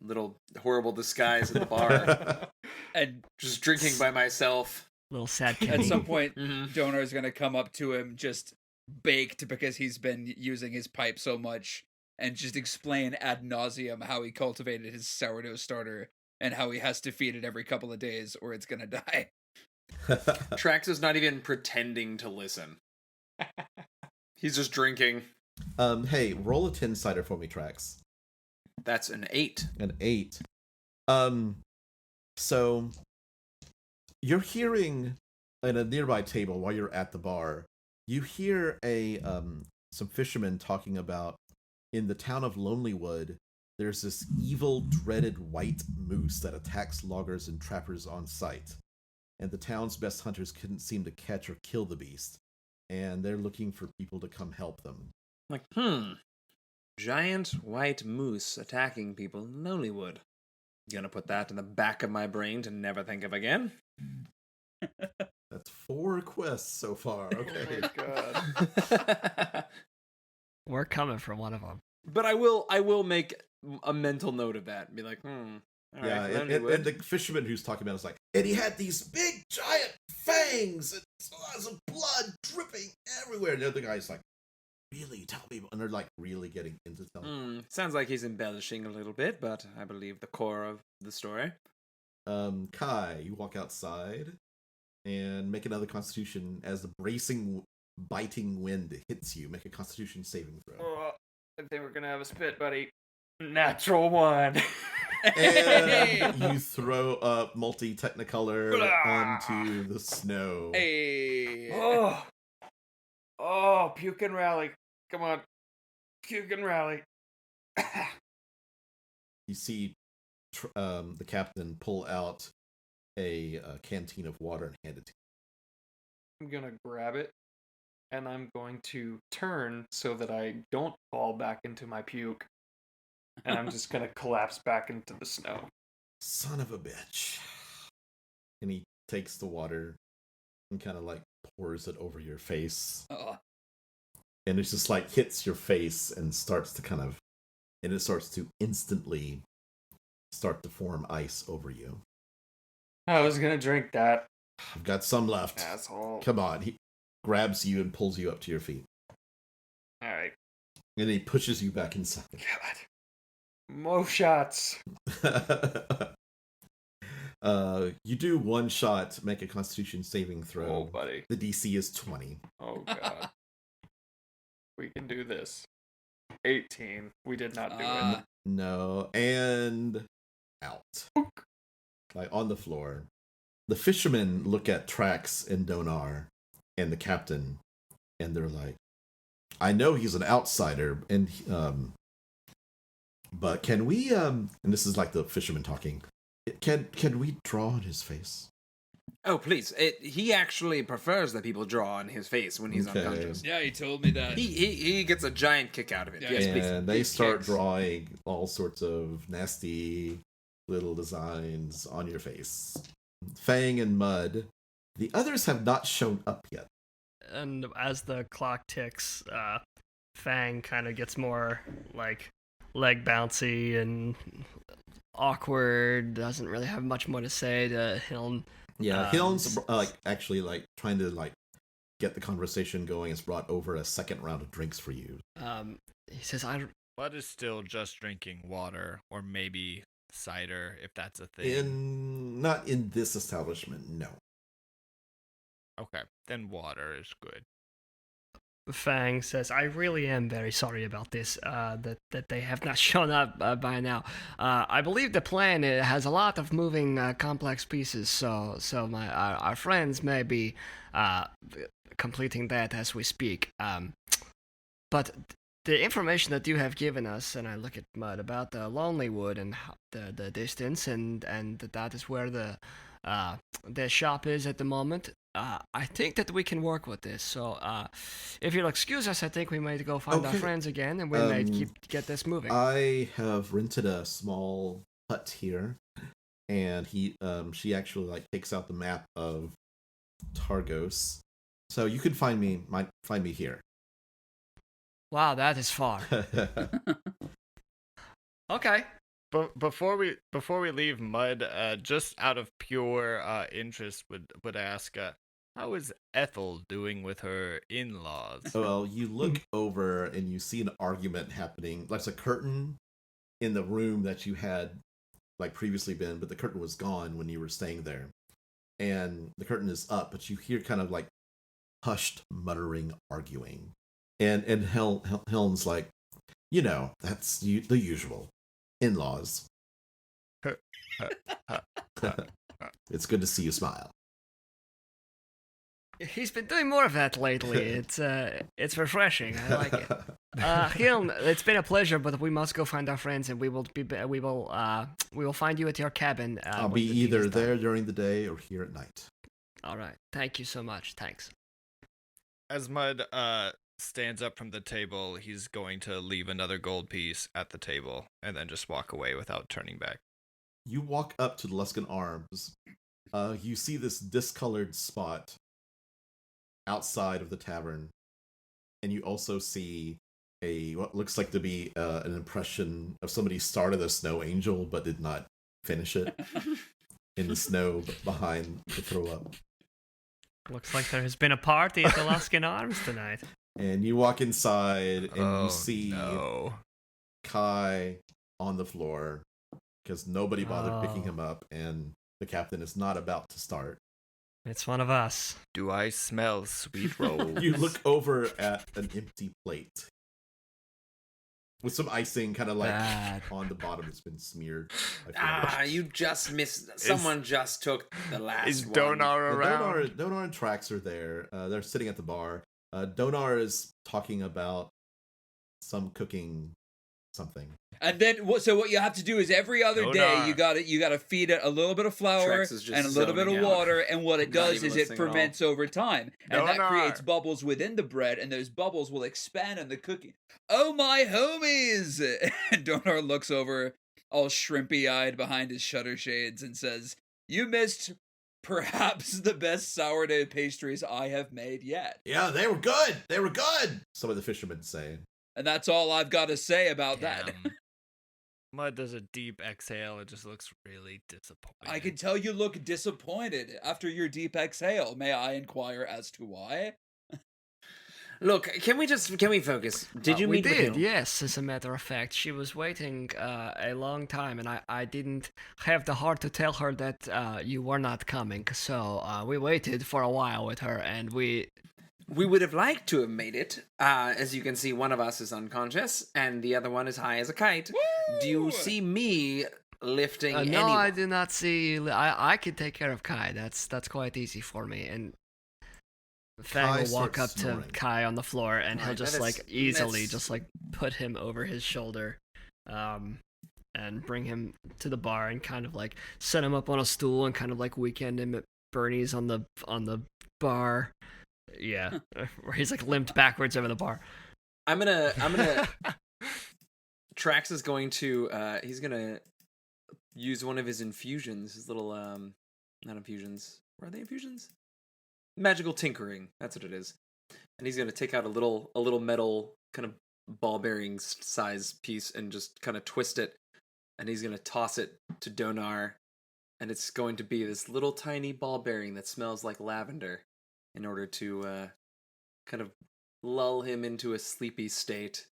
little horrible disguise at the bar, And just drinking by myself. Little sad at candy. some point, Mhm. Donaar is going to come up to him just baked because he's been using his pipe so much and just explain ad nauseum how he cultivated his sourdough starter and how he has to feed it every couple of days or it's going to die. Trax is not even pretending to listen. He's just drinking. Hey, roll a 10-sider for me, Trax. That's an 8. An 8. So you're hearing at a nearby table while you're at the bar, you hear some fishermen talking about in the town of Lonelywood, there's this evil, dreaded white moose that attacks loggers and trappers on sight. And the town's best hunters couldn't seem to catch or kill the beast. And they're looking for people to come help them. Like, giant white moose attacking people in Lonelywood. Gonna put that in the back of my brain to never think of again. That's 4 quests so far. Okay. Oh my god. We're coming for one of them. But I will make a mental note of that and be like, all Yeah, right, and the fisherman who's talking about it is like, and he had these big giant fangs and lots of blood dripping everywhere. And the other guy's like, really, tell me. And they're like really getting into telling. Sounds like he's embellishing a little bit, but I believe the core of the story. Kai, you walk outside and make another constitution as the bracing, biting wind hits you. Make a constitution saving throw. Oh, I think we're gonna have a spit, buddy. Natural 1. And you throw up multi-technicolor onto the snow. Hey. Oh, puke and rally. Come on. Puke and rally. You see the captain pull out a canteen of water and hand it to I'm gonna grab it, and I'm going to turn so that I don't fall back into my puke. And I'm just gonna collapse back into the snow. Son of a bitch. And he takes the water and kind of like pours it over your face. And it's just like hits your face and starts to and it starts to instantly start to form ice over you. I was gonna drink that. I've got some left. Asshole. Come on. He grabs you and pulls you up to your feet. Alright. And he pushes you back inside. God. Mo shots. You do one shot, make a constitution saving throw. Oh, buddy. The DC is 20. Oh, God. We can do this. 18. We did not do it. No, and out. Like on the floor. The fishermen look at Trax and Donaar and the captain, and they're like, I know he's an outsider, and but can we and this is like the fisherman talking, can we draw on his face? Oh, please. He actually prefers that people draw on his face when he's unconscious. Yeah, he told me that. He gets a giant kick out of it. Yeah, Yes, please. And they start kicks. drawing all sorts of nasty little designs on your face. Fang and Mud. The others have not shown up yet. And as the clock ticks, Fang kind of gets more like leg bouncy and awkward. Doesn't really have much more to say to Hiln. Yeah, Hiln's actually trying to get the conversation going. Has brought over a second round of drinks for you. He says, Bud is still just drinking water, or maybe cider, if that's a thing. Not in this establishment, no. Okay, then water is good. Fang says, I really am very sorry about this, that they have not shown up by now. I believe the plan has a lot of moving, complex pieces, so our friends may be completing that as we speak. But the information that you have given us, and I look at Mud, about the Lonelywood and the distance, and that is where the shop is at the moment. I think that we can work with this. So, if you'll excuse us, I think we might go find our friends again, and we may get this moving. I have rented a small hut here, and she actually takes out the map of Targos, so you can find me here. wow, that is far. Okay. But before we leave, Mud, just out of pure interest, would ask, how is Ethel doing with her in-laws? Well, you look over and you see an argument happening. There's a curtain in the room that you had previously been, but the curtain was gone when you were staying there. And the curtain is up, but you hear kind of hushed muttering, arguing. And Helm's like, that's the usual. In-laws. It's good to see you smile. He's been doing more of that lately. It's refreshing. I like it. Hilm, it's been a pleasure, but we must go find our friends, and we will find you at your cabin. I'll when be the deed either is done. there during the day or here at night. All right. Thank you so much. Thanks. As Mud stands up from the table, he's going to leave another gold piece at the table and then just walk away without turning back. You walk up to the Luskan Arms. You see this discolored spot outside of the tavern, and you also see what looks like to be an impression of somebody started a snow angel but did not finish it in the snow behind the throw up. Looks like there has been a party at the Luskan Arms tonight. And you walk inside and you see no. Kai on the floor because nobody bothered picking him up, and the captain is not about to start. It's one of us. Do I smell sweet rolls? You look over at an empty plate with some icing kind of like Bad. on the bottom. It's been smeared. I feel. You just missed. Someone just took the last Is one. Donaar around? Donaar and Trax are there. They're sitting at the bar. Donaar is talking about some cooking something. And then what you have to do is every other day Donaar. you gotta feed it a little bit of flour Trax is just and a little bit of zoning out. water, and what it Not does even is it listening at all. ferments over time, and that Donaar. creates bubbles within the bread, and those bubbles will expand in the cooking. Oh my homies! And Donaar looks over, all shrimpy-eyed behind his shutter shades, and says, "You missed perhaps the best sourdough pastries I have made yet." Yeah, they were good. They were good. Some of the fishermen say. And that's all I've got to say about that. Damn. Mud does a deep exhale. It just looks really disappointed. I can tell you look disappointed after your deep exhale. May I inquire as to why? Look, can we focus? Did you We meet with did, Hill? yes, as a matter of fact. She was waiting a long time, and I didn't have the heart to tell her that you were not coming. So we waited for a while with her, and we We would have liked to have made it. As you can see, one of us is unconscious, and the other one is high as a kite. Do you see me lifting no, anyone? I do not see. I can take care of Kai. That's quite easy for me. And Fang Kai will walk up starts snoring. to Kai on the floor, and he'll Alright, just that like is- easily that's- just like put him over his shoulder, and bring him to the bar and kind of like set him up on a stool and kind of like weekend him at Bernie's on the bar. Yeah, where he's like limped backwards over the bar. I'm gonna. Trax is going to. He's gonna use one of his infusions. His little not infusions. Were they infusions? Magical tinkering. That's what it is. And he's gonna take out a little metal kind of ball bearing size piece and just kind of twist it. And he's gonna toss it to Donaar. And it's going to be this little tiny ball bearing that smells like lavender, in order to kind of lull him into a sleepy state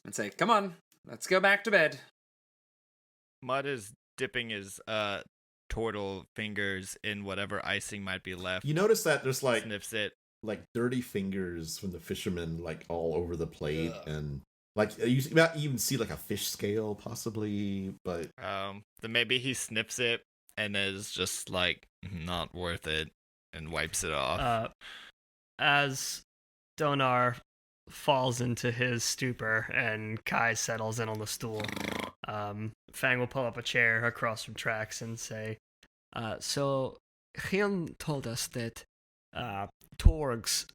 and say, "Come on, let's go back to bed." Mud is dipping his turtle fingers in whatever icing might be left. You notice that there's like Sniffs it. dirty fingers from the fishermen like all over the plate, Ugh. and like you might even see like a fish scale possibly, but Then maybe he sniffs it and is just like not worth it and wipes it off. As Donaar falls into his stupor and Kai settles in on the stool, Fang will pull up a chair across from Trax and say, So Hyun told us that Torgs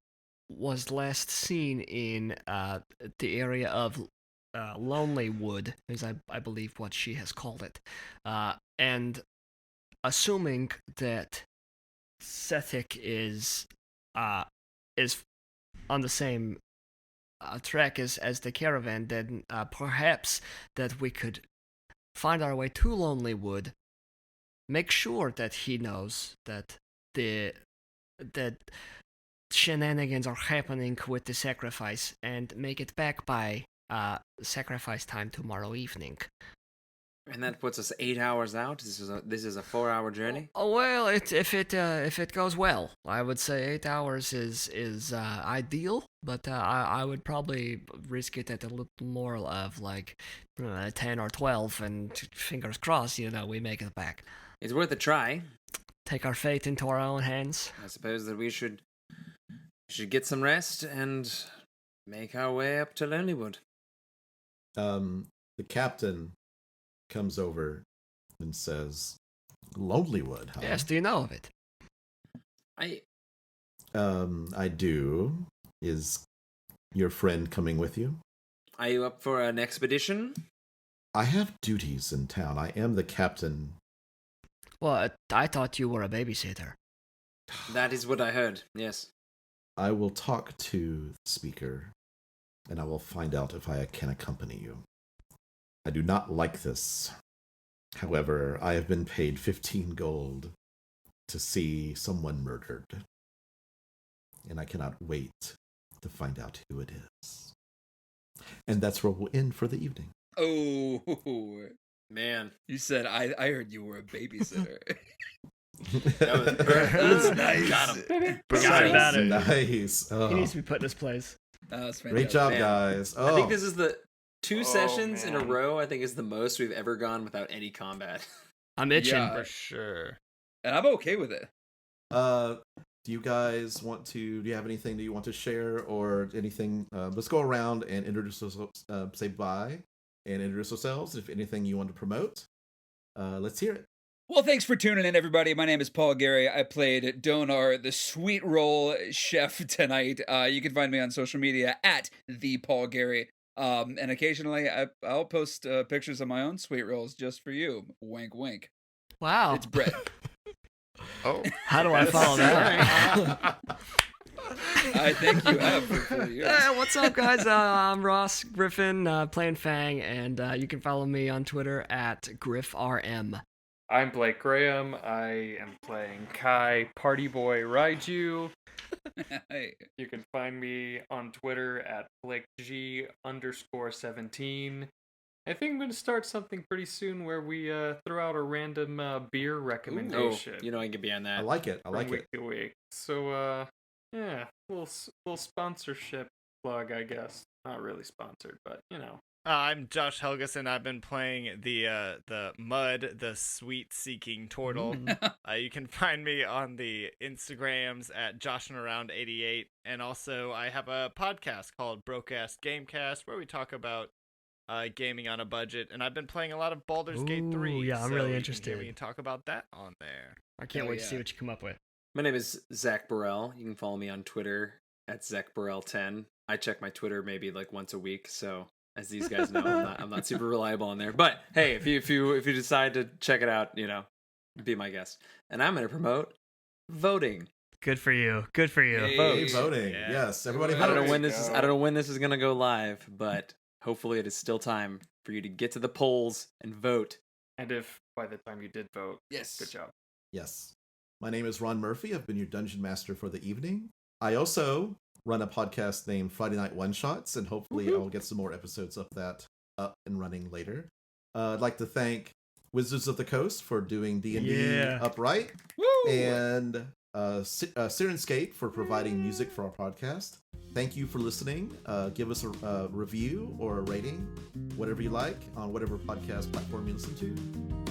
was last seen in the area of Lonely Wood, is I believe what she has called it. And assuming that Sethik is on the same track as the caravan, then perhaps that we could find our way to Lonely Wood, make sure that he knows that that shenanigans are happening with the sacrifice, and make it back by sacrifice time tomorrow evening. And that puts us 8 hours out. This is a 4-hour journey. Oh, well, if it goes well, I would say 8 hours is ideal, but I would probably risk it at a little more of like 10 or 12, and fingers crossed, we make it back. It's worth a try. Take our fate into our own hands. I suppose that we should get some rest and make our way up to Lonelywood. The captain comes over and says, Lonelywood, huh? Yes, do you know of it? I do. Is your friend coming with you? Are you up for an expedition? I have duties in town. I am the captain. Well, I thought you were a babysitter. That is what I heard, yes. I will talk to the speaker, and I will find out if I can accompany you. I do not like this. However, I have been paid 15 gold to see someone murdered. And I cannot wait to find out who it is. And that's where we'll end for the evening. Oh, Man. you said I heard you were a babysitter. That was nice. Got him. Sorry about it. Nice. He Oh, needs to be put in his place. That's fantastic. great job, Man. guys. Oh, I think this is the 2 sessions in a man. row, I think is the most we've ever gone without any combat. I'm itching. Yeah. For sure. And I'm okay with it. do you guys want to? Do you have anything that you want to share or anything? Let's go around and introduce ourselves. Say bye and introduce ourselves. If anything you want to promote, let's hear it. Well, thanks for tuning in, everybody. My name is Paul Gary. I played Donaar, the sweet roll chef tonight. You can find me on social media at the Paul Gary. And occasionally I'll post pictures of my own sweet rolls just for you. Wink, wink. Wow. It's bread. Oh. How do I follow that? I think you have for 4 years. What's up, guys? I'm Ross Griffin, playing Fang, and you can follow me on Twitter at GriffRM. I'm Blake Graham. I am playing Kai, Party Boy Raiju. Hey. You can find me on Twitter at BlakeG_17. I think I'm going to start something pretty soon where we throw out a random beer recommendation. Oh, you know I can get behind I that. like it. I from like week it. to week. So, yeah, little sponsorship plug, I guess. Not really sponsored, but you know. I'm Josh Helgeson. I've been playing the Mud, the sweet-seeking turtle. You can find me on the Instagrams at JoshinAround88, and also I have a podcast called Broadcast Gamecast where we talk about gaming on a budget, and I've been playing a lot of Baldur's Gate 3. Yeah, I'm so really you can interested. hear me talk about that on there. I can't Hell wait to see yeah. what you come up with. My name is Zach Burrell. You can follow me on Twitter at ZachBurrell10. I check my Twitter maybe like once a week, so as these guys know, I'm not super reliable on there. But hey, if you decide to check it out, you know, be my guest. And I'm going to promote voting. Good for you. Good for you. Hey. Hey, voting. Yeah. Yes, everybody I vote. don't know when There this you is. go. I don't know when this is going to go live, but hopefully it is still time for you to get to the polls and vote. And if by the time you did vote, Yes. good job. Yes. My name is Ron Murphy. I've been your dungeon master for the evening. I also run a podcast named Friday Night One Shots, and hopefully I'll get some more episodes of that up and running later. I'd like to thank Wizards of the Coast for doing D&D Yeah. Upright, Woo! and Sirenscape for providing music for our podcast. Thank you for listening. Give us a review or a rating, whatever you like, on whatever podcast platform you listen to.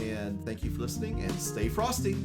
And thank you for listening, and stay frosty.